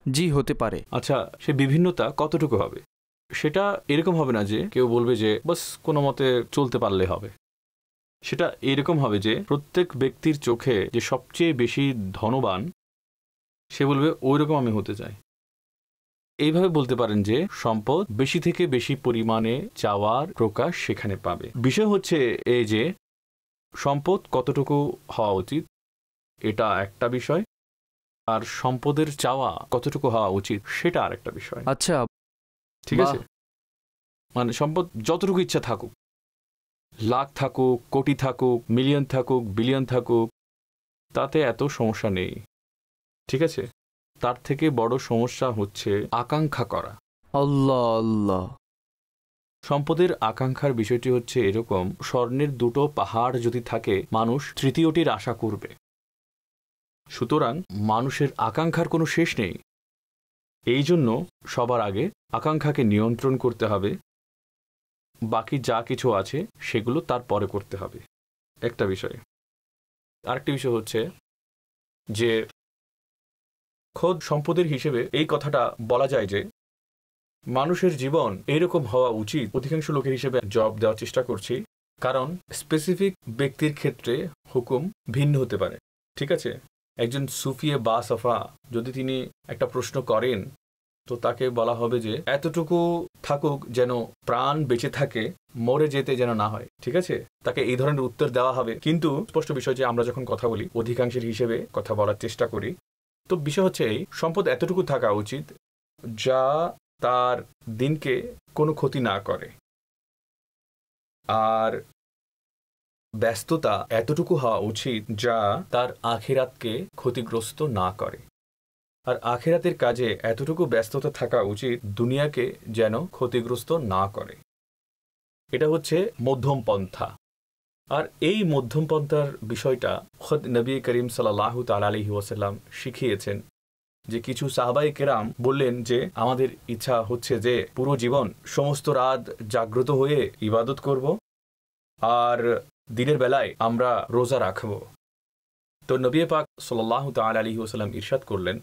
জি, হতে পারে। আচ্ছা, সে বিভিন্নতা কতটুকু হবে? সেটা এরকম হবে না যে কেউ বলবে যে বাস কোনো মতে চলতে পারলে হবে। সেটা এরকম হবে যে প্রত্যেক ব্যক্তির চোখে যে সবচেয়ে বেশি ধনবান সে বলবে ওই রকম আমি হতে চাই। এইভাবে বলতে পারেন যে সম্পদ বেশি থেকে বেশি পরিমাণে চাওয়ার প্রকাশ সেখানে পাবে। বিষয় হচ্ছে এই যে সম্পদ কতটুকু হওয়া উচিত এটা একটা বিষয়, আর সম্পদের চাওয়া কতটুকু হওয়া উচিত সেটা আর একটা বিষয়। আচ্ছা, ঠিক আছে, মানে সম্পদ যতটুকু ইচ্ছা থাকুক, লাখ থাকুক, কোটি থাকুক, মিলিয়ন থাকুক, বিলিয়ন থাকুক, তাতে এত সমস্যা নেই। ঠিক আছে, তার থেকে বড় সমস্যা হচ্ছে আকাঙ্ক্ষা করা। আল্লাহ আল্লাহ। সম্পদের আকাঙ্ক্ষার বিষয়টি হচ্ছে এরকম, স্বর্ণের দুটো পাহাড় যদি থাকে মানুষ তৃতীয়টির আশা করবে। সুতরাং মানুষের আকাঙ্ক্ষার কোনো শেষ নেই। এই জন্য সবার আগে আকাঙ্ক্ষাকে নিয়ন্ত্রণ করতে হবে, বাকি যা কিছু আছে সেগুলো তারপরে করতে হবে, একটা বিষয়। আরেকটি বিষয় হচ্ছে যে খোদ সম্পদের হিসেবে এই কথাটা বলা যায় যে মানুষের জীবন এইরকম হওয়া উচিত। অধিকাংশ লোকের হিসেবে জব দেওয়ার চেষ্টা করছি, কারণ স্পেসিফিক ব্যক্তির ক্ষেত্রে হুকুম ভিন্ন হতে পারে। ঠিক আছে, একজন সুফিয়ে বা সফা যদি তিনি একটা প্রশ্ন করেন তো তাকে বলা হবে যে এতটুকু থাকুক যেন প্রাণ বেঁচে থাকে, মরে যেতে যেন না হয়। ঠিক আছে, তাকে এই ধরনের উত্তর দেওয়া হবে। কিন্তু স্পষ্ট বিষয় যে আমরা যখন কথা বলি অধিকাংশের হিসেবে কথা বলার চেষ্টা করি, তো বিষয় হচ্ছে এই সম্পদ এতটুকু থাকা উচিত যা তার দিনকে কোনো ক্ষতি না করে, আর ব্যস্ততা এতটুকু হওয়া উচিত যা তার আখিরাতকে ক্ষতিগ্রস্ত না করে, আর আখিরাতের কাজে এতটুকু ব্যস্ততা থাকা উচিত দুনিয়াকে যেন ক্ষতিগ্রস্ত না করে। এটা হচ্ছে মধ্যম পন্থা। আর এই মধ্যম পন্থার বিষয়টা খোদ নবী করিম সাল্লাল্লাহু তাআলা আলাইহি ওয়াসাল্লাম শিখিয়েছেন। যে কিছু সাহাবায়ে কেরাম বললেন যে আমাদের ইচ্ছা হচ্ছে যে পুরো জীবন সমস্ত রাত জাগ্রত হয়ে ইবাদত করব আর দিনের বেলায় আমরা রোজা রাখব। তো নবী পাক সাল্লাল্লাহু তাআলা আলাইহি ওয়াসাল্লাম ইরশাদ করলেন,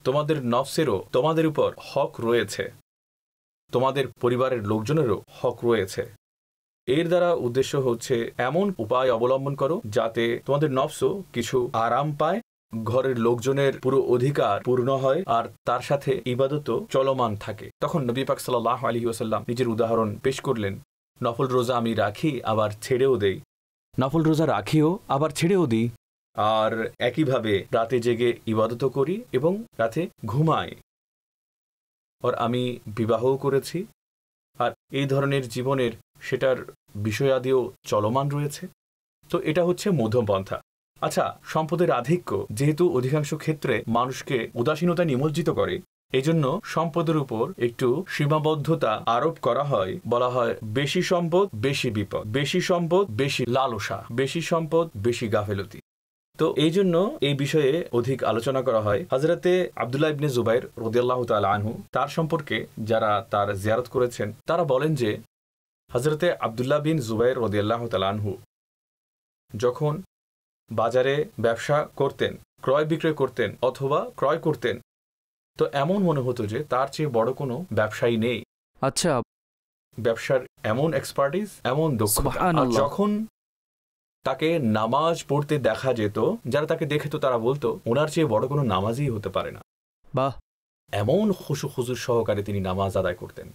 তোমাদের নফসেরও তোমাদের উপর হক রয়েছে, তোমাদের পরিবারের লোকজনেরও হক রয়েছে। এর দ্বারা উদ্দেশ্য হচ্ছে এমন উপায় অবলম্বন করো যাতে তোমাদের নফসও কিছু আরাম পায়, ঘরের লোকজনের পুরো অধিকার পূর্ণ হয় আর তার সাথে ইবাদতও চলমান থাকে। তখন নবী পাক সাল্লাল্লাহু আলাইহি ওয়াসাল্লাম নিজের উদাহরণ পেশ করলেন, নফল রোজা আমি রাখি আবার ছেড়েও দেই, নফল রোজা রাখিও আবার ছেড়েও দিই, আর একইভাবে রাতে জেগে ইবাদতও করি এবং রাতে ঘুমাই। আর আমি বিবাহও করেছি, আর এই ধরনের জীবনের সেটার বিষয়াদিও চলমান রয়েছে। তো এটা হচ্ছে মধ্যমপন্থা। আচ্ছা, সম্পদের আধিক্য যেহেতু অধিকাংশ ক্ষেত্রে মানুষকে উদাসীনতায় নিমজ্জিত করে, এজন্য সম্পদের উপর একটু সীমাবদ্ধতা আরোপ করা হয়। বলা হয় বেশি সম্পদ বেশি বিপদ, বেশি সম্পদ বেশি লালসা, বেশি সম্পদ বেশি গাফেলতি। তো এই জন্য এই বিষয়ে অধিক আলোচনা করা হয়। হযরতে আব্দুল্লাহ ইবনে জুবাইর রাদিয়াল্লাহু তাআলা আনহু, তার সম্পর্কে যারা তার জিয়ারত করেছেন তারা বলেন যে হযরতে আব্দুল্লাহ বিন জুবাইর রাদিয়াল্লাহু তাআলা আনহু যখন বাজারে ব্যবসা করতেন, ক্রয় বিক্রয় করতেন অথবা ক্রয় করতেন, তো এমন মনে হতো যে তার চেয়ে বড় কোনো ব্যবসায়ী নেই। আচ্ছা, ব্যবসার এমন এক্সপার্টিস, এমন দক্ষতা। আর যখন তাকে নামাজ পড়তে দেখা যেত, যারা তাকে দেখে তো তারা বলতো ওনার চেয়ে বড় কোনো নামাজই হতে পারে না। বাহ, এমন খুশু খুজুর সহকারে তিনি নামাজ আদায় করতেন।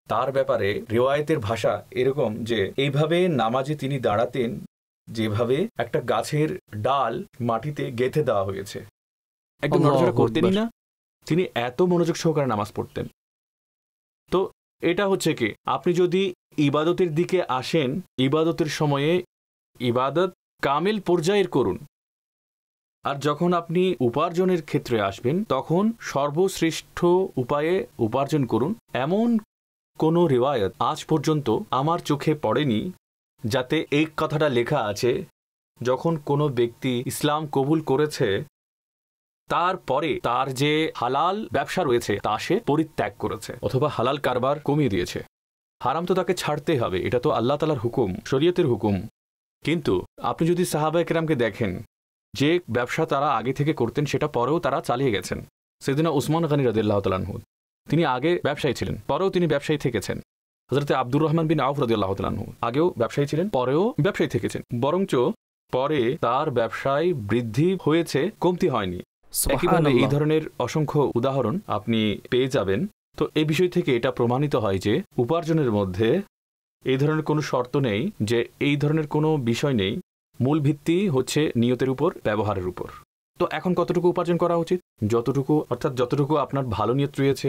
তার ব্যাপারে রিওয়ায়েতের ভাষা এরকম যে এইভাবে নামাজে তিনি দাঁড়াতেন যেভাবে একটা গাছের ডাল মাটিতে গেঁথে দেওয়া হয়েছে, একদম নড়াচড়া করতেনই না। তিনি এত মনোযোগ সহকারে নামাজ পড়তেন। তো এটা হচ্ছে কি, আপনি যদি ইবাদতের দিকে আসেন, ইবাদতের সময়ে ইবাদত কামিল পর্যায়ের করুন। আর যখন আপনি উপার্জনের ক্ষেত্রে আসবেন, তখন সর্বশ্রেষ্ঠ উপায়ে উপার্জন করুন। এমন কোনো রিওয়ায়াত আজ পর্যন্ত আমার চোখে পড়েনি যাতে এই কথাটা লেখা আছে যখন কোনো ব্যক্তি ইসলাম কবুল করেছে তারপরে তার যে হালাল ব্যবসা রয়েছে তা সে পরিত্যাগ করেছে অথবা হালাল কারবার কমিয়ে দিয়েছে। হারাম তো তাকে ছাড়তে হবে, এটা তো আল্লাহ তাআলার হুকুম, শরীয়তের হুকুম। কিন্তু আপনি যদি সাহাবায়ে কেরামকে দেখেন, যে ব্যবসা তারা আগে থেকে করতেন সেটা পরেও তারা চালিয়ে গেছেন। সাইয়েদনা উসমান গনি রাদিয়াল্লাহু তাআলা আনহু, তিনি আগে ব্যবসায়ী ছিলেন, পরেও তিনি ব্যবসায়ী থেকেছেন। হযরতে আব্দুর রহমান বিন আউফ রাদিয়াল্লাহু তাআলা আনহু আগেও ব্যবসায়ী ছিলেন, পরেও ব্যবসায়ী থেকেছেন, বরঞ্চ পরে তার ব্যবসায় বৃদ্ধি হয়েছে, কমতি হয়নি। একইভাবে এই ধরনের অসংখ্য উদাহরণ আপনি পেয়ে যাবেন। তো এই বিষয় থেকে এটা প্রমাণিত হয় যে উপার্জনের মধ্যে এই ধরনের কোনো শর্ত নেই, যে এই ধরনের কোনো বিষয় নেই। মূল ভিত্তি হচ্ছে নিয়তের উপর, ব্যবহারের উপর। তো এখন কতটুকু উপার্জন করা উচিত? যতটুকু, অর্থাৎ যতটুকু আপনার ভালো নিয়ত রয়েছে।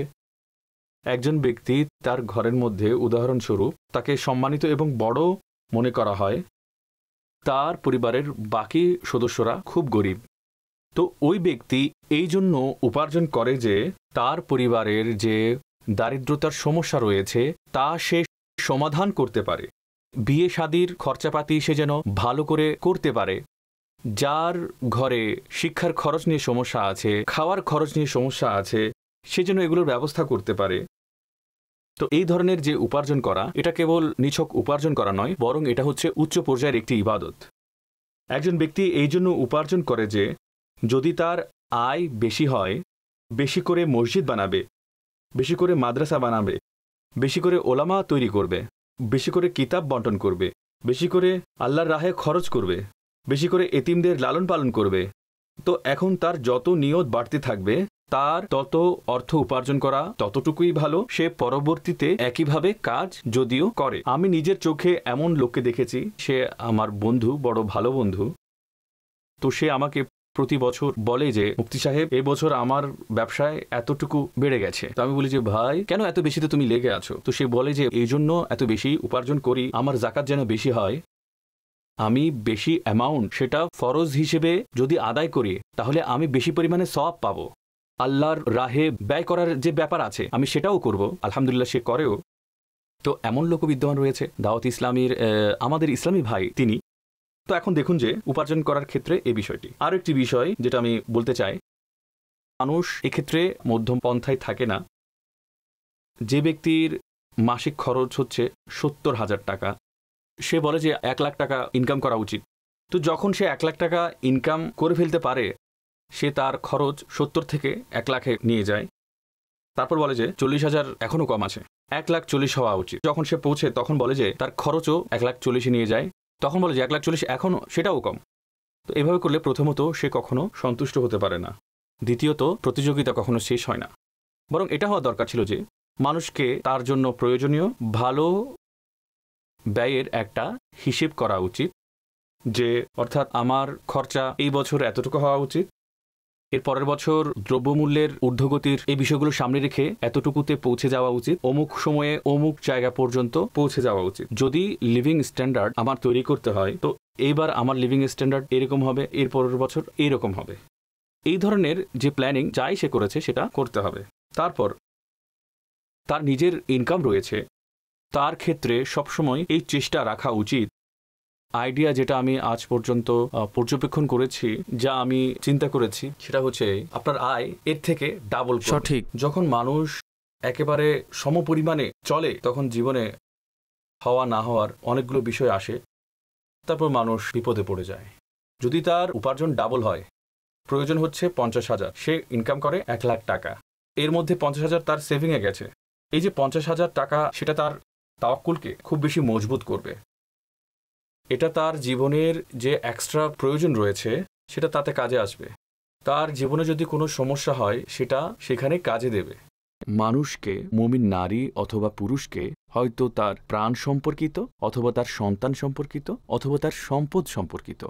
একজন ব্যক্তি তার ঘরের মধ্যে উদাহরণস্বরূপ তাকে সম্মানিত এবং বড় মনে করা হয়, তার পরিবারের বাকি সদস্যরা খুব গরিব। তো ওই ব্যক্তি এই জন্য উপার্জন করে যে তার পরিবারের যে দারিদ্রতার সমস্যা রয়েছে তা সে সমাধান করতে পারে। বিয়ে শাদির খরচাপাতি সে যেন ভালো করে করতে পারে। যার ঘরে শিক্ষার খরচ নিয়ে সমস্যা আছে, খাওয়ার খরচ নিয়ে সমস্যা আছে, সে যেন এগুলোর ব্যবস্থা করতে পারে। তো এই ধরনের যে উপার্জন করা, এটা কেবল নিছক উপার্জন করা নয়, বরং এটা হচ্ছে উচ্চ পর্যায়ের একটি ইবাদত। একজন ব্যক্তি এই জন্য উপার্জন করে যে যদি তার আয় বেশি হয়, বেশি করে মসজিদ বানাবে, বেশি করে মাদ্রাসা বানাবে, বেশি করে ওলামা তৈরি করবে, বেশি করে কিতাব বন্টন করবে, বেশি করে আল্লাহর রাহে খরচ করবে, বেশি করে এতিমদের লালন পালন করবে। তো এখন তার যত নিয়ত বাড়তে থাকবে, তার তত অর্থ উপার্জন করা ততটুকুই ভালো। সে পরবর্তীতে একইভাবে কাজ যদিও করে। আমি নিজের চোখে এমন লোককে দেখেছি, সে আমার বন্ধু, বড় ভালো বন্ধু। তো সে আমাকে প্রতি বছর বলে যে মুফতি সাহেব, এই বছর আমার ব্যবসায় এতটুকু বেড়ে গেছে। তো আমি বলি যে ভাই, কেন এত বেশিতে তুমি লেগে আছো? তো সে বলে যে এই জন্য এত বেশি উপার্জন করি, আমার যাকাত যেন বেশি হয়। আমি বেশি অ্যামাউন্ট সেটা ফরজ হিসেবে যদি আদায় করি, তাহলে আমি বেশি পরিমাণে সওয়াব পাবো। আল্লাহর রাহে ব্যয় করার যে ব্যাপার আছে আমি সেটাও করব। আলহামদুলিল্লাহ সে করেও। তো এমন লোকও বিদ্যমান রয়েছে দাওয়াত ইসলামীর আমাদের ইসলামী ভাই তিনি। তো এখন দেখুন যে উপার্জন করার ক্ষেত্রে এই বিষয়টি আর একটি বিষয় যেটা আমি বলতে চাই, মানুষ এক্ষেত্রে মধ্যম পন্থায় থাকে না। যে ব্যক্তির মাসিক খরচ হচ্ছে 70,000 টাকা, সে বলে যে 1 লাখ টাকা ইনকাম করা উচিত। তো যখন সে 1 লাখ টাকা ইনকাম করে ফেলতে পারে, সে তার খরচ 70 থেকে 1 লাখে নিয়ে যায়। তারপর বলে যে 40,000 এখনও কম আছে, 1,40,000 হওয়া উচিত। যখন সে পৌঁছে তখন বলে যে তার খরচও 1,40,000 নিয়ে যায়, তখন বলে যে 1,40,000 এখনও, সেটাও কম। তো এভাবে করলে প্রথমত সে কখনো সন্তুষ্ট হতে পারে না, দ্বিতীয়ত প্রতিযোগিতা কখনো শেষ হয় না। বরং এটা হওয়া দরকার ছিল যে মানুষকে তার জন্য প্রয়োজনীয় ভালো ব্যয়ের একটা হিসেব করা উচিত, যে অর্থাৎ আমার খরচা এই বছর এতটুকু হওয়া উচিত, এর পরের বছর দ্রব্যমূল্যের ঊর্ধ্বগতির এই বিষয়গুলো সামনে রেখে এতটুকুতে পৌঁছে যাওয়া উচিত, অমুক সময়ে অমুক জায়গা পর্যন্ত পৌঁছে যাওয়া উচিত। যদি লিভিং স্ট্যান্ডার্ড আমার তৈরি করতে হয়, তো এইবার আমার লিভিং স্ট্যান্ডার্ড এরকম হবে, এর পরের বছর এইরকম হবে। এই ধরনের যে প্ল্যানিং যাই সে করেছে সেটা করতে হবে। তারপর তার নিজের ইনকাম রয়েছে, তার ক্ষেত্রে সবসময় এই চেষ্টা রাখা উচিত, আইডিয়া যেটা আমি আজ পর্যন্ত পর্যবেক্ষণ করেছি, যা আমি চিন্তা করেছি, সেটা হচ্ছে আপনার আয় এর থেকে ডাবল। সঠিক। যখন মানুষ একেবারে সমপরিমাণে চলে, তখন জীবনে হওয়া না হওয়ার অনেকগুলো বিষয় আসে, তারপর মানুষ বিপদে পড়ে যায়। যদি তার উপার্জন ডাবল হয়, প্রয়োজন হচ্ছে 50,000, সে ইনকাম করে 1 লাখ টাকা, এর মধ্যে 50,000 তার সেভিংয়ে গেছে। এই যে 50,000 টাকা, সেটা তার তাওয়াক্কুলকে খুব বেশি মজবুত করবে। এটা তার জীবনের যে এক্সট্রা প্রয়োজন রয়েছে সেটা তাতে কাজে আসবে। তার জীবনে যদি কোনো সমস্যা হয়, সেটা সেখানে কাজে দেবে। মানুষকে, মুমিন নারী অথবা পুরুষকে, হয়তো তার প্রাণ সম্পর্কিত, অথবা তার সন্তান সম্পর্কিত, অথবা তার সম্পদ সম্পর্কিত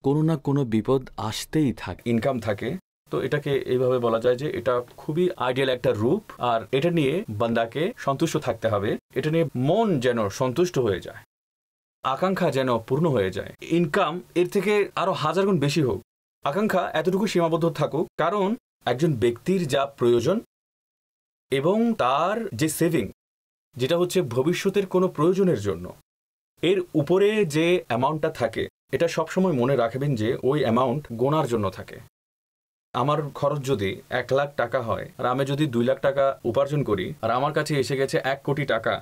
কোনো না কোনো বিপদ আসতেই থাকে, ইনকাম থাকে। তো এটাকে এইভাবে বলা যায় যে এটা খুবই আইডিয়াল একটা রূপ, আর এটা নিয়ে বান্দাকে সন্তুষ্ট থাকতে হবে। এটা নিয়ে মন যেন সন্তুষ্ট হয়ে যায়, আকাঙ্ক্ষা যেন পূর্ণ হয়ে যায়। ইনকাম এর থেকে আরো 1000 গুণ বেশি হোক, আকাঙ্ক্ষা এতটুকু সীমাবদ্ধ থাকুক। কারণ একজন ব্যক্তির যা প্রয়োজন এবং তার যে সেভিং, যেটা হচ্ছে ভবিষ্যতের কোনো প্রয়োজনের জন্য, এর উপরে যে অ্যামাউন্টটা থাকে, এটা সবসময় মনে রাখবেন যে ওই অ্যামাউন্ট গোনার জন্য থাকে। আমার খরচ যদি 1 লাখ টাকা হয়, আর আমি যদি 2 লাখ টাকা উপার্জন করি, আর আমার কাছে এসে গেছে 1 কোটি টাকা,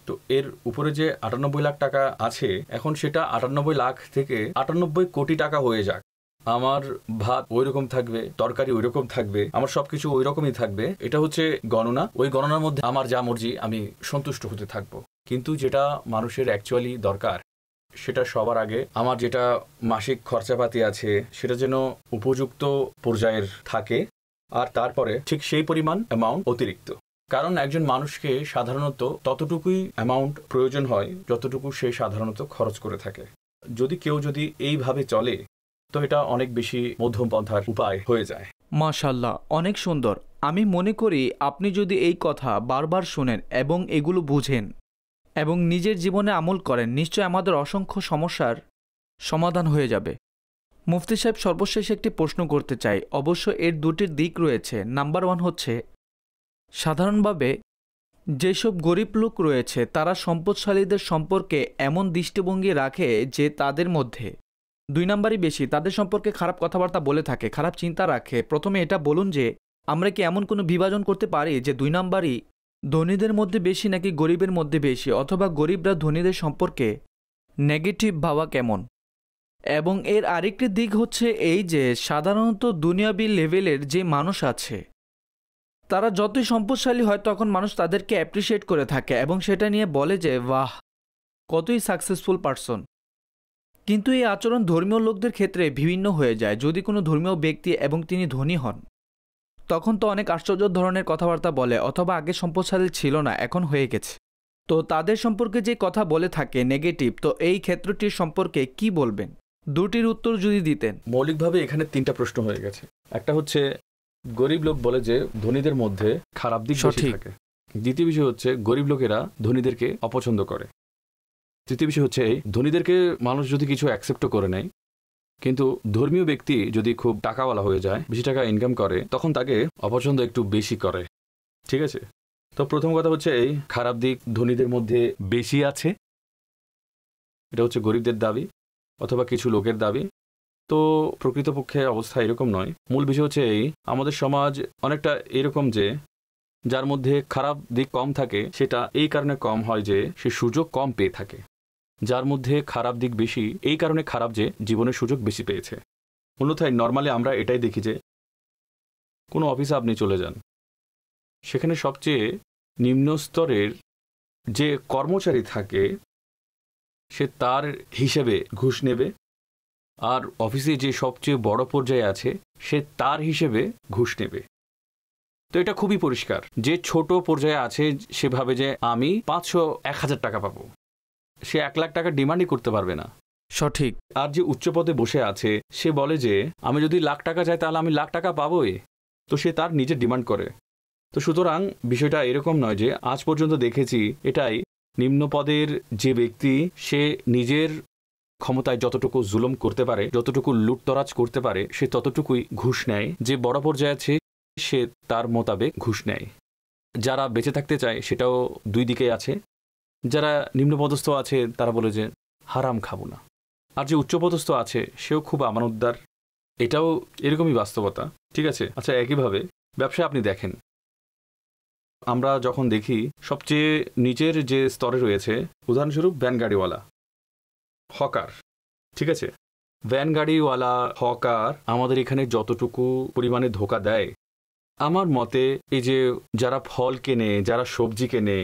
তো এর উপরে যে 98 লাখ টাকা আছে, এখন সেটা 98 লাখ থেকে 98 কোটি টাকা হয়ে যাক, আমার ভাত ওই রকম থাকবে, তরকারি ওই রকম থাকবে, আমার সবকিছু ওই রকমই থাকবে। এটা হচ্ছে গণনা। ওই গণনার মধ্যে আমার যা মর্জি আমি সন্তুষ্ট হতে থাকবো। কিন্তু যেটা মানুষের অ্যাকচুয়ালি দরকার, সেটা সবার আগে আমার যেটা মাসিক খরচাপাতি আছে, সেটা যেন উপযুক্ত পর্যায়ের থাকে, আর তারপরে ঠিক সেই পরিমাণ অ্যামাউন্ট অতিরিক্ত। কারণ একজন মানুষকে সাধারণত ততটুকুই অ্যামাউন্ট প্রয়োজন হয় যতটুকু সে সাধারণত খরচ করে থাকে। যদি কেউ এইভাবে চলে, তো এটা অনেক বেশি মধ্যম পন্থার উপায় হয়ে যায়। মাশাআল্লাহ, অনেক সুন্দর। আমি মনে করি আপনি যদি এই কথা বারবার শুনেন এবং এগুলো বুঝেন এবং নিজের জীবনে আমল করেন, নিশ্চয় আমাদের অসংখ্য সমস্যার সমাধান হয়ে যাবে। মুফতি সাহেব, সর্বশেষ একটি প্রশ্ন করতে চাই। অবশ্য এর দুটি দিক রয়েছে। নাম্বার 1 হচ্ছে, সাধারণভাবে যেসব গরিব লোক রয়েছে তারা সম্পদশালীদের সম্পর্কে এমন দৃষ্টিভঙ্গি রাখে যে তাদের মধ্যে 2 নাম্বারই বেশি, তাদের সম্পর্কে খারাপ কথাবার্তা বলে থাকে, খারাপ চিন্তা রাখে। প্রথমে এটা বলুন যে আমরা কি এমন কোনো বিভাজন করতে পারি যে 2 নাম্বারই ধনীদের মধ্যে বেশি নাকি গরিবের মধ্যে বেশি, অথবা গরিবরা ধনীদের সম্পর্কে নেগেটিভ ভাবা কেমন? এবং এর আরেকটি দিক হচ্ছে এই যে সাধারণত দুনিয়াবি লেভেলের যে মানুষ আছে, তারা যতই সম্পদশালী হয় তখন মানুষ তাদেরকে অ্যাপ্রিসিয়েট করে থাকে এবং সেটা নিয়ে বলে যে বাহ, কতই সাকসেসফুল পারসন। কিন্তু এই আচরণ ধর্মীয় লোকদের ক্ষেত্রে ভিন্ন হয়ে যায়। যদি কোনো ধর্মীয় ব্যক্তি এবং তিনি ধনী হন, তখন তো অনেক আশ্চর্য ধরনের কথাবার্তা বলে, অথবা আগে সম্পদশালী ছিল না, এখন হয়ে গেছে। তো তাদের সম্পর্কে যে কথা বলে থাকে নেগেটিভ, তো এই ক্ষেত্রটির সম্পর্কে কি বলবেন? দুটির উত্তর যদি দিতেন। মৌলিকভাবে এখানে 3টা প্রশ্ন হয়ে গেছে। একটা হচ্ছে গরিব লোক বলে যে ধনীদের মধ্যে খারাপ দিক বেশি থাকে। দ্বিতীয় বিষয় হচ্ছে গরিব লোকেরা ধনীদেরকে অপছন্দ করে। তৃতীয় বিষয় হচ্ছে ধনীদেরকে মানুষ যদি কিছু অ্যাকসেপ্টও করে নেয়, কিন্তু ধর্মীয় ব্যক্তি যদি খুব টাকাওয়ালা হয়ে যায়, বেশি টাকা ইনকাম করে, তখন তাকে অপছন্দ একটু বেশি করে। ঠিক আছে? তো প্রথম কথা হচ্ছে এই খারাপ দিক ধনীদের মধ্যে বেশি আছে, এটা হচ্ছে গরিবদের দাবি অথবা কিছু লোকের দাবি। তো প্রকৃতপক্ষে অবস্থা এরকম নয়। মূল বিষয় হচ্ছে এই, আমাদের সমাজ অনেকটা এরকম যে যার মধ্যে খারাপ দিক কম থাকে সেটা এই কারণে কম হয় যে সে সুযোগ কম পেয়ে থাকে। যার মধ্যে খারাপ দিক বেশি এই কারণে খারাপ যে জীবনের সুযোগ বেশি পেয়েছে। অন্যথায় নর্মালি আমরা এটাই দেখি যে কোনো অফিসে আপনি চলে যান, সেখানে সবচেয়ে নিম্ন স্তরের যে কর্মচারী থাকে সে তার হিসেবে ঘুষ নেবে, আর অফিসে যে সবচেয়ে বড় পর্যায়ে আছে সে তার হিসেবে ঘুষ নেবে। তো এটা খুবই পরিষ্কার, যে ছোট পর্যায়ে আছে সে ভাবে যে আমি 500-1000 টাকা পাবো, সে 1 লাখ টাকা ডিমান্ডই করতে পারবে না। সঠিক। আর যে উচ্চ পদে বসে আছে সে বলে যে আমি যদি 1 লাখ টাকা চাই তাহলে আমি 1 লাখ টাকা পাবোই, তো সে তার নিজের ডিমান্ড করে। তো সুতরাং বিষয়টা এরকম নয় যে আজ পর্যন্ত দেখেছি এটাই, নিম্ন পদের যে ব্যক্তি সে নিজের ক্ষমতায় যতটুকু জুলুম করতে পারে, যতটুকু লুটতরাজ করতে পারে সে ততটুকুই ঘুষ নেয়। যে বড় পর্যায়ে আছে সে তার মোতাবেক ঘুষ নেয়। যারা বেঁচে থাকতে চায় সেটাও দুই দিকে আছে, যারা নিম্নপদস্থ আছে তারা বলে যে হারাম খাবো না, আর যে উচ্চপদস্থ আছে সেও খুব আমানতদার। এটাও এরকমই বাস্তবতা, ঠিক আছে। আচ্ছা, একইভাবে ব্যবসায় আপনি দেখেন, আমরা যখন দেখি সবচেয়ে নিচের যে স্তরে রয়েছে, উদাহরণস্বরূপ ভ্যান গাড়িওয়ালা, হকার, ঠিক আছে, ভ্যান গাড়িওয়ালা হকার আমাদের এখানে যতটুকু পরিমাণে ধোকা দেয়, আমার মতে এই যে যারা ফল কেনে, যারা সবজি কেনে,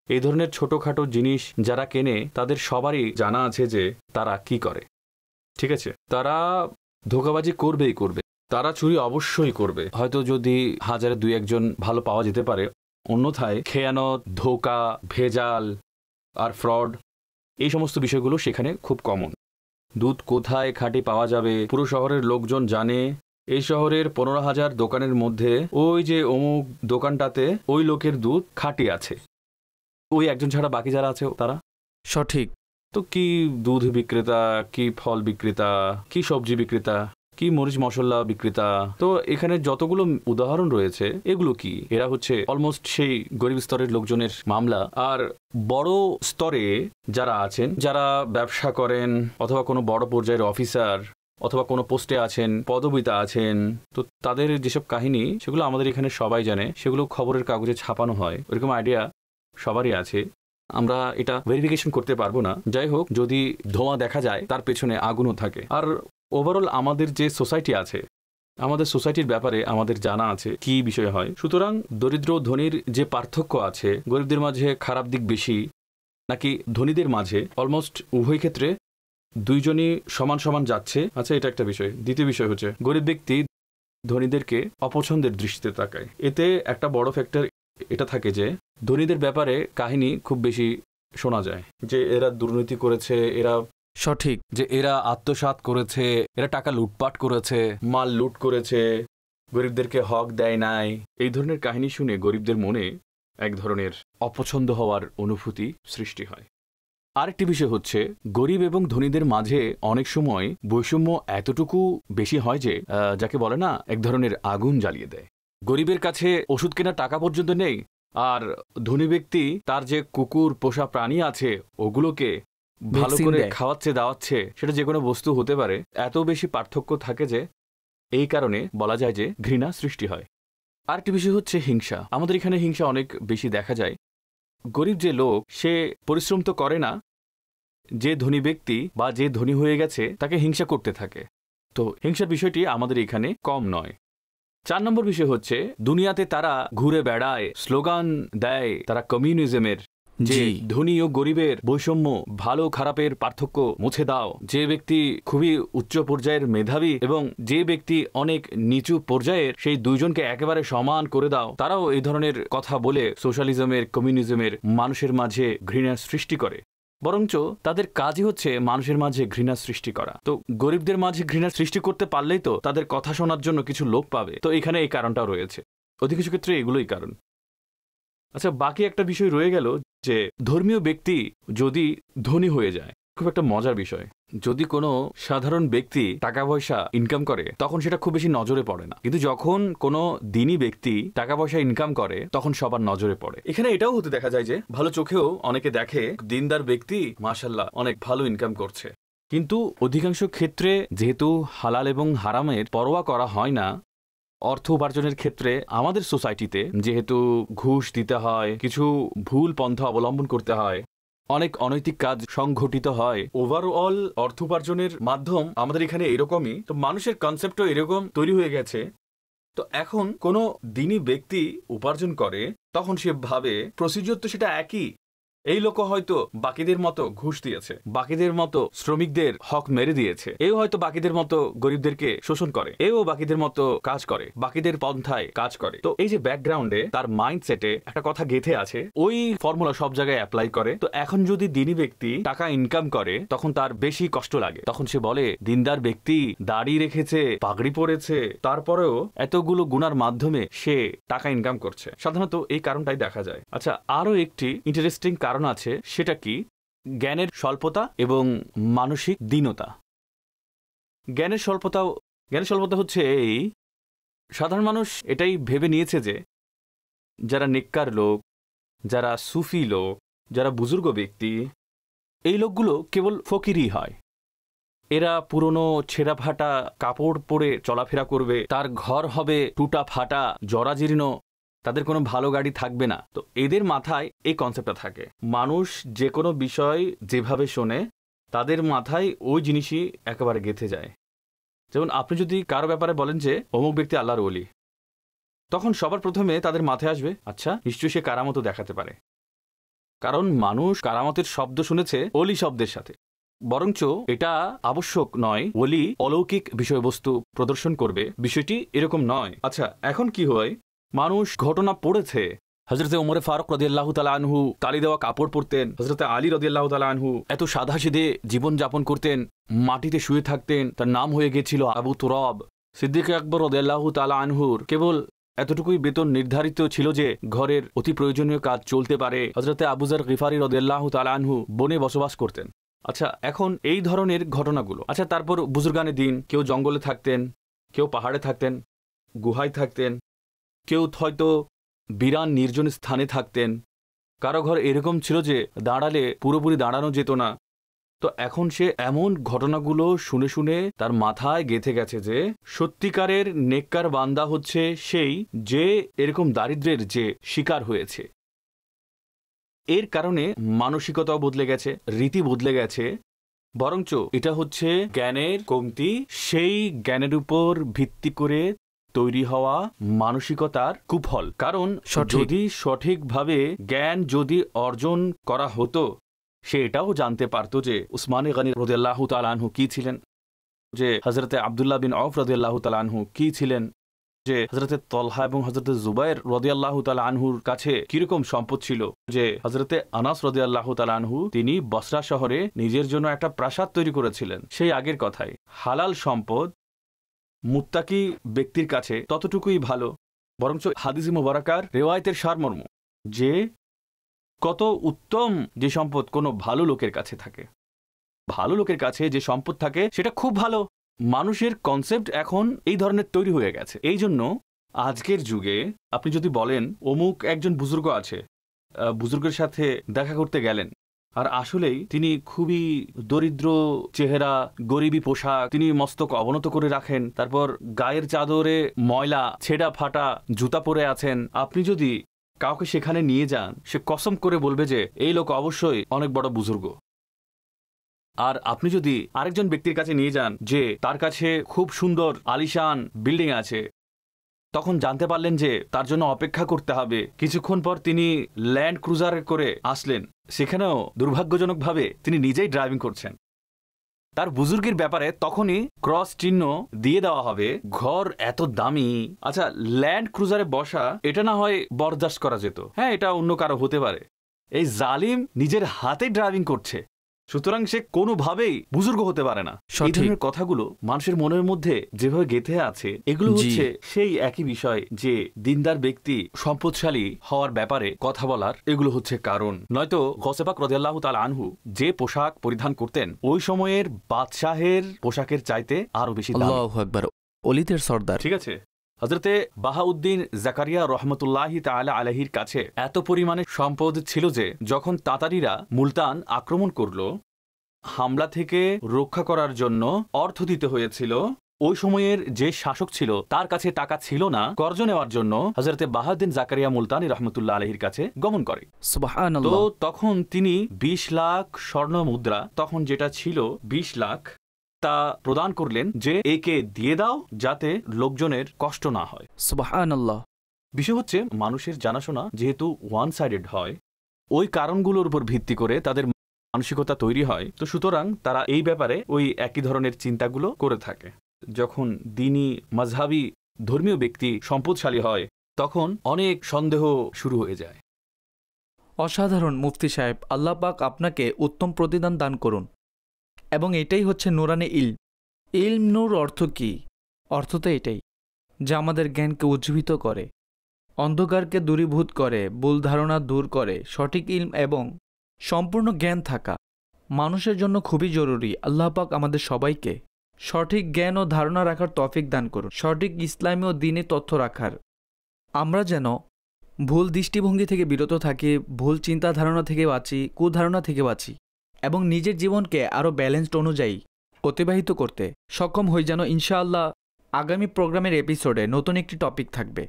এই ধরনের ছোটোখাটো জিনিস যারা কেনে তাদের সবারই জানা আছে যে তারা কি করে, ঠিক আছে। তারা ধোকাবাজি করবেই করবে, তারা চুরি অবশ্যই করবে। হয়তো যদি 1000-2-1 ভালো পাওয়া যেতে পারে, অন্যথায় খেয়ানত, ধোকা, ভেজাল আর ফ্রড এই সমস্ত বিষয়গুলো সেখানে খুব কমন। দুধ কোথায় খাঁটি পাওয়া যাবে পুরো শহরের লোকজন জানে। এই শহরের 15,000 দোকানের মধ্যে ওই যে অমুক দোকানটাতে ওই লোকের দুধ খাঁটি আছে, ওই একজন ছাড়া বাকি যারা আছে তারা। সঠিক। তো কি দুধ বিক্রেতা, কি ফল বিক্রেতা, কি সবজি বিক্রেতা, কি মরিচ মশলা বিক্রেতা, তো এখানে যতগুলো উদাহরণ রয়েছে এগুলো কি, এরা হচ্ছে অলমোস্ট সেই গরিব স্তরের লোকজনের মামলা। আর বড় স্তরে যারা আছেন, যারা ব্যবসা করেন অথবা কোনো বড় পর্যায়ের অফিসার অথবা কোনো পোস্টে আছেন, পদবিতে আছেন, তো তাদের যেসব কাহিনী সেগুলো আমাদের এখানে সবাই জানে, সেগুলো খবরের কাগজে ছাপানো হয়, ওরকম আইডিয়া সবারই আছে। আমরা এটা ভেরিফিকেশন করতে পারবো না। যাই হোক, যদি ধোঁয়া দেখা যায় তার পেছনে আগুনও থাকে। আর ওভারঅল আমাদের যে সোসাইটি আছে, আমাদের সোসাইটির ব্যাপারে আমাদের জানা আছে কি বিষয় হয়। সুতরাং দরিদ্র ধনীর যে পার্থক্য আছে, গরিবদের মাঝে খারাপ দিক বেশি নাকি ধনীদের মাঝে, অলমোস্ট উভয় ক্ষেত্রে দুইজনই সমান সমান যাচ্ছে। আচ্ছা, এটা একটা বিষয়। দ্বিতীয় বিষয় হচ্ছে গরিব ব্যক্তি ধনীদেরকে অপছন্দের দৃষ্টিতে তাকায়। এতে একটা বড় ফ্যাক্টর এটা থাকে যে ধনীদের ব্যাপারে কাহিনী খুব বেশি শোনা যায় যে এরা দুর্নীতি করেছে, এরা সঠিক, যে এরা আত্মসাৎ করেছে, এরা টাকা লুটপাট করেছে, মাল লুট করেছে, গরিবদেরকে হক দেয় নাই। এই ধরনের কাহিনী শুনে গরিবদের মনে এক ধরনের অপছন্দ হওয়ার অনুভূতি সৃষ্টি হয়। আরেকটি বিষয় হচ্ছে গরিব এবং ধনীদের মাঝে অনেক সময় বৈষম্য এতটুকু বেশি হয় যে যাকে বলে না এক ধরনের আগুন জ্বালিয়ে দেয়। গরিবের কাছে ওষুধ কেনার টাকা পর্যন্ত নেই, আর ধনী ব্যক্তি তার যে কুকুর পোষা প্রাণী আছে ওগুলোকে ভালো করে খাওয়াচ্ছে, দাওয়াচ্ছে, সেটা যে কোনো বস্তু হতে পারে। এত বেশি পার্থক্য থাকে যে এই কারণে বলা যায় যে ঘৃণা সৃষ্টি হয়। আরেকটি বিষয় হচ্ছে হিংসা। আমাদের এখানে হিংসা অনেক বেশি দেখা যায়। গরিব যে লোক সে পরিশ্রম তো করে না, যে ধনী ব্যক্তি বা যে ধনী হয়ে গেছে তাকে হিংসা করতে থাকে। তো হিংসার বিষয়টি আমাদের এখানে কম নয়। 4 নম্বর বিষয় হচ্ছে দুনিয়াতে তারা ঘুরে বেড়ায়, স্লোগান দেয় তারা কমিউনিজমের, যে ধনী ও গরিবের বৈষম্য, ভালো খারাপের পার্থক্য মুছে দাও। যে ব্যক্তি খুবই উচ্চ পর্যায়ের মেধাবী এবং যে ব্যক্তি অনেক নিচু পর্যায়ের, সেই দুইজনকে একেবারে সমান করে দাও। তারাও এই ধরনের কথা বলে সোশ্যালিজমের, কমিউনিজমের মানুষের মাঝে ঘৃণার সৃষ্টি করে। বরঞ্চ তাদের কাজই হচ্ছে মানুষের মাঝে ঘৃণা সৃষ্টি করা। তো গরিবদের মাঝে ঘৃণা সৃষ্টি করতে পারলেই তো তাদের কথা শোনার জন্য কিছু লোক পাবে। তো এখানে এই কারণটাও রয়েছে, অধিকাংশ ক্ষেত্রে এগুলোই কারণ। আচ্ছা, বাকি একটা বিষয় রয়ে গেল যে ধর্মীয় ব্যক্তি যদি ধনী হয়ে যায়, খুব একটা মজার বিষয়। যদি কোনো সাধারণ ব্যক্তি টাকা পয়সা ইনকাম করে তখন সেটা খুব বেশি নজরে পড়ে না, কিন্তু যখন কোনো দিনী ব্যক্তি টাকা পয়সা ইনকাম করে তখন সবার নজরে পড়ে। এখানে এটাও হতে দেখা যায় যে ভালো চোখেও অনেকে দেখে দিনদার ব্যক্তি মাশাআল্লাহ অনেক ভালো ইনকাম করছে, কিন্তু অধিকাংশ ক্ষেত্রে যেহেতু হালাল এবং হারামের পরোয়া করা হয় না, অর্থ উপার্জনের ক্ষেত্রে আমাদের সোসাইটিতে যেহেতু ঘুষ দিতে হয়, কিছু ভুল পন্থা অবলম্বন করতে হয়, অনেক অনৈতিক কাজ সংঘটিত হয়, ওভারঅল অর্থ উপার্জনের মাধ্যম আমাদের এখানে এরকমই, তো মানুষের কনসেপ্টও এরকম তৈরি হয়ে গেছে। তো এখন কোনো দিনী ব্যক্তি উপার্জন করে তখন সে ভাবে প্রসিডিওর তো সেটা একই, এই লোক হয়তো বাকিদের মতো ঘুষ দিয়েছে, বাকিদের মতো শ্রমিকদের হক মেরে দিয়েছে, এও হয়তো বাকিদের মতো গরিবদেরকে শোষণ করে, এও বাকিদের মতো কাজ করে, বাকিদের পন্থায় কাজ করে। তো এই যে ব্যাকগ্রাউন্ডে তার মাইন্ডসেটে একটা কথা গেঁথে আছে, ওই ফর্মুলা সব জায়গায় অ্যাপ্লাই করে। তো এখন যদি দিনী ব্যক্তি টাকা ইনকাম করে তখন তার বেশি কষ্ট লাগে, তখন সে বলে দিনদার ব্যক্তি দাড়ি রেখেছে, পাগড়ি পরেছে, তারপরেও এতগুলো গুনার মাধ্যমে সে টাকা ইনকাম করছে। সাধারণত এই কারণটাই দেখা যায়। আচ্ছা, আরো একটি ইন্টারেস্টিং কারণ আছে, সেটা কি? জ্ঞানের স্বল্পতা এবং মানসিক দীনতা। জ্ঞানের স্বল্পতা হচ্ছে এই, সাধারণ মানুষ এটাই ভেবে নিয়েছে যে যারা নেককার লোক, যারা সুফি লোক, যারা বুজুর্গ ব্যক্তি, এই লোকগুলো কেবল ফকিরই হয়। এরা পুরনো ছেঁড়া ফাটা কাপড় পরে চলাফেরা করবে, তার ঘর হবে টুটা ফাটা জরাজীর্ণ, তাদের কোনো ভালো গাড়ি থাকবে না। তো এদের মাথায় এই কনসেপ্টটা থাকে। মানুষ যে কোনো বিষয় যেভাবে শোনে তাদের মাথায় ওই জিনিসই একেবারে গেঁথে যায়। যেমন আপনি যদি কারো ব্যাপারে বলেন যে অমুক ব্যক্তি আল্লাহর ওলি, তখন সবার প্রথমে তাদের মাথায় আসবে আচ্ছা নিশ্চয়ই সে কারামতও দেখাতে পারে, কারণ মানুষ কারামতের শব্দ শুনেছে অলি শব্দের সাথে। বরঞ্চ এটা আবশ্যক নয় ওলি অলৌকিক বিষয়বস্তু প্রদর্শন করবে, বিষয়টি এরকম নয়। আচ্ছা, এখন কি হয়, মানুষ ঘটনা পড়েছে, হযরতে ওমরে ফারুক রাদিয়াল্লাহু তাআলা আনহু তালি দেওয়া কাপড় পরতেন, হযরতে আলী রাদিয়াল্লাহু তাআলা আনহু এত সাদাসিধে জীবন যাপন করতেন, মাটিতে শুয়ে থাকতেন, তার নাম হয়ে গিয়েছিল আবু তুরাব। সিদ্দিক আকবর রাদিয়াল্লাহু তাআলা আনহুর কেবল এতটুকুই বেতন নির্ধারিত ছিল যে ঘরের অতি প্রয়োজনীয় কাজ চলতে পারে। হযরতে আবু যর গিফারি রাদিয়াল্লাহু তাআলা আনহু বনে বসবাস করতেন। আচ্ছা, এখন এই ধরনের ঘটনাগুলো। আচ্ছা, তারপর বুজুর্গানে দিন, কেউ জঙ্গলে থাকতেন, কেউ পাহাড়ে থাকতেন, গুহায় থাকতেন, কেউ হয়তো বিরান নির্জন স্থানে থাকতেন, কারো ঘর এরকম ছিল যে দাঁড়ালে পুরোপুরি দাঁড়ানো যেত না। তো এখন সে এমন ঘটনাগুলো শুনে শুনে তার মাথায় গেঁথে গেছে যে সত্যিকারের নেককার বান্দা হচ্ছে সেই যে এরকম দারিদ্র্যের যে শিকার হয়েছে। এর কারণে মানসিকতাও বদলে গেছে, রীতি বদলে গেছে। বরঞ্চ এটা হচ্ছে জ্ঞানের কমতি, সেই জ্ঞানের উপর ভিত্তি করে তৈরি হওয়া মানসিকতার কুফল। কারণ যদি সঠিকভাবে জ্ঞান যদি অর্জন করা হতো, সে এটাও জানতে পারত যে উসমানে গনি রাদিয়াল্লাহু তাআলা আনহু কি ছিলেন, যে হযরতে আব্দুল্লাহ বিন আউফ রাদিয়াল্লাহু তাআলা আনহু কি ছিলেন, যে হযরতে তলহা এবং হযরতে জুবাইর রাদিয়াল্লাহু তাআলা আনহুর কাছে কিরকম সম্পদ ছিল, যে হযরতে আনাস রাদিয়াল্লাহু তাআলা আনহু তিনি বসরা শহরে নিজের জন্য একটা প্রাসাদ তৈরি করেছিলেন। সেই আগের কথাই, হালাল সম্পদ মুত্তাকি ব্যক্তির কাছে ততটুকুই ভালো। বরঞ্চ হাদিসে মুবারাকার রিওয়ায়াতের সারমর্ম যে কত উত্তম যে সম্পদ কোনো ভালো লোকের কাছে থাকে, ভালো লোকের কাছে যে সম্পদ থাকে সেটা খুব ভালো। মানুষের কনসেপ্ট এখন এই ধরনের তৈরি হয়ে গেছে। এই জন্য আজকের যুগে আপনি যদি বলেন অমুক একজন বুজুর্গ আছে, বুজুর্গের সাথে দেখা করতে গেলেন, আর আসলেই তিনি খুবই দরিদ্র চেহারা, গরিবী পোশাক, তিনি মস্তক অবনত করে রাখেন, তারপর গায়ের চাদরে ময়লা ছেঁড়া ফাটা জুতা পরে আছেন, আপনি যদি কাউকে সেখানে নিয়ে যান, সে কসম করে বলবে যে এই লোক অবশ্যই অনেক বড় বুজুর্গ। আর আপনি যদি আরেকজন ব্যক্তির কাছে নিয়ে যান যে তার কাছে খুব সুন্দর আলিশান বিল্ডিং আছে, তখন জানতে পারলেন যে তার জন্য অপেক্ষা করতে হবে। কিছুক্ষণ পর তিনি ল্যান্ড ক্রুজার করে আসলেন, সেখানেও দুর্ভাগ্যজনকভাবে তিনি নিজেই ড্রাইভিং করছেন। তার বুজুর্গের ব্যাপারে তখনই ক্রস চিহ্ন দিয়ে দেওয়া হবে, ঘর এত দামি। আচ্ছা, ল্যান্ড ক্রুজারে বসা এটা না হয় বরদাস্ত করা যেত, হ্যাঁ এটা অন্য কারো হতে পারে। এই জালিম নিজের হাতে ড্রাইভিং করছে, সুতরাং সে কোনোভাবেই বুজুর্গ হতে পারে না। এই সঠিক। ধরনের কথাগুলো মানুষের মনের মধ্যে যেভাবে গেঁথে আছে, এগুলো জি। হচ্ছে সেই একই বিষয় যে দিনদার ব্যক্তি সম্পদশালী হওয়ার ব্যাপারে কথা বলার এগুলো হচ্ছে কারণ। নয়তো গওসে পাক রাদিয়াল্লাহু তাআলা আনহু যে পোশাক পরিধান করতেন ওই সময়ের বাদশাহের পোশাকের চাইতে আরো বেশি দামি। আল্লাহু আকবার, অলিদের সর্দার। ঠিক আছে। হযরতে বাহাউদ্দিন জাকারিয়া রহমতুল্লাহি তাআলা আলাইহির কাছে এত পরিমাণে সম্পদ ছিল যে যখন তাতারিরা মুলতান আক্রমণ করল, হামলা থেকে রক্ষা করার জন্য অর্থ দিতে হয়েছিল। ওই সময়ের যে শাসক ছিল তার কাছে টাকা ছিল না কর্জ নেওয়ার জন্য, হযরতে বাহাউদ্দিন জাকারিয়া মুলতানি রহমতুল্লাহ আলাইহির কাছে গমন করে। তো সুবহানাল্লাহ। তখন তিনি ২০ লাখ স্বর্ণ মুদ্রা, তখন যেটা ছিল ২০ লাখ, তা প্রদান করলেন যে একে দিয়ে দাও যাতে লোকজনের কষ্ট না হয়। সুবহানাল্লাহ। বিষয় হচ্ছে মানুষের জানাশোনা যেহেতু ওয়ান সাইডেড হয়, ওই কারণগুলোর উপর ভিত্তি করে তাদের মানসিকতা তৈরি হয়, তো সুতরাং তারা এই ব্যাপারে ওই একই ধরনের চিন্তাগুলো করে থাকে। যখন দ্বীনি মাযহাবী ধর্মীয় ব্যক্তি সম্পদশালী হয় তখন অনেক সন্দেহ শুরু হয়ে যায়। অসাধারণ মুফতি সাহেব, আল্লাহ পাক আপনাকে উত্তম প্রতিদান দান করুন। এবং এটাই হচ্ছে নুরানি ইলম। ইলম নূর অর্থ কি? অর্থ তো এটাই, যা আমাদের জ্ঞানকে উজ্জীবিত করে, অন্ধকারকে দূরীভূত করে, ভুল ধারণা দূর করে। সঠিক ইলম এবং সম্পূর্ণ জ্ঞান থাকা মানুষের জন্য খুবই জরুরি। আল্লাহ পাক আমাদের সবাইকে সঠিক জ্ঞান ও ধারণা রাখার তৌফিক দান করুন, সঠিক ইসলামী ও দ্বীনি তথ্য রাখার। আমরা যেন ভুল দৃষ্টিভঙ্গি থেকে বিরত থাকি, ভুল চিন্তা ধারণা থেকে বাঁচি, কুধারণা থেকে বাঁচি এবং নিজের জীবনকে আরও ব্যালেন্সড অনুযায়ী অতিবাহিত করতে সক্ষম হই। যেন ইনশাআল্লাহ আগামী প্রোগ্রামের এপিসোডে নতুন একটি টপিক থাকবে।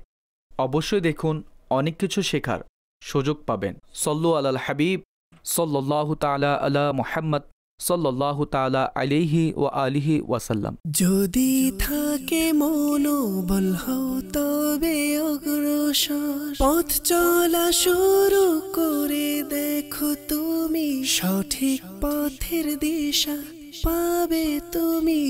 অবশ্যই দেখুন, অনেক কিছু শেখার সুযোগ পাবেন। সল্লু আলাল হাবিব সাল্লাল্লাহু তাআলা আলা মুহাম্মদ সাল্লাল্লাহু তাআলা আলাইহি ওয়া আলিহি ওয়াসাল্লাম। যদি থাকে মনোবল হও তবে অগ্রসর, পথ চলা শুরু করে দেখো তুমি, সঠিক পথের দিশা পাবে তুমি।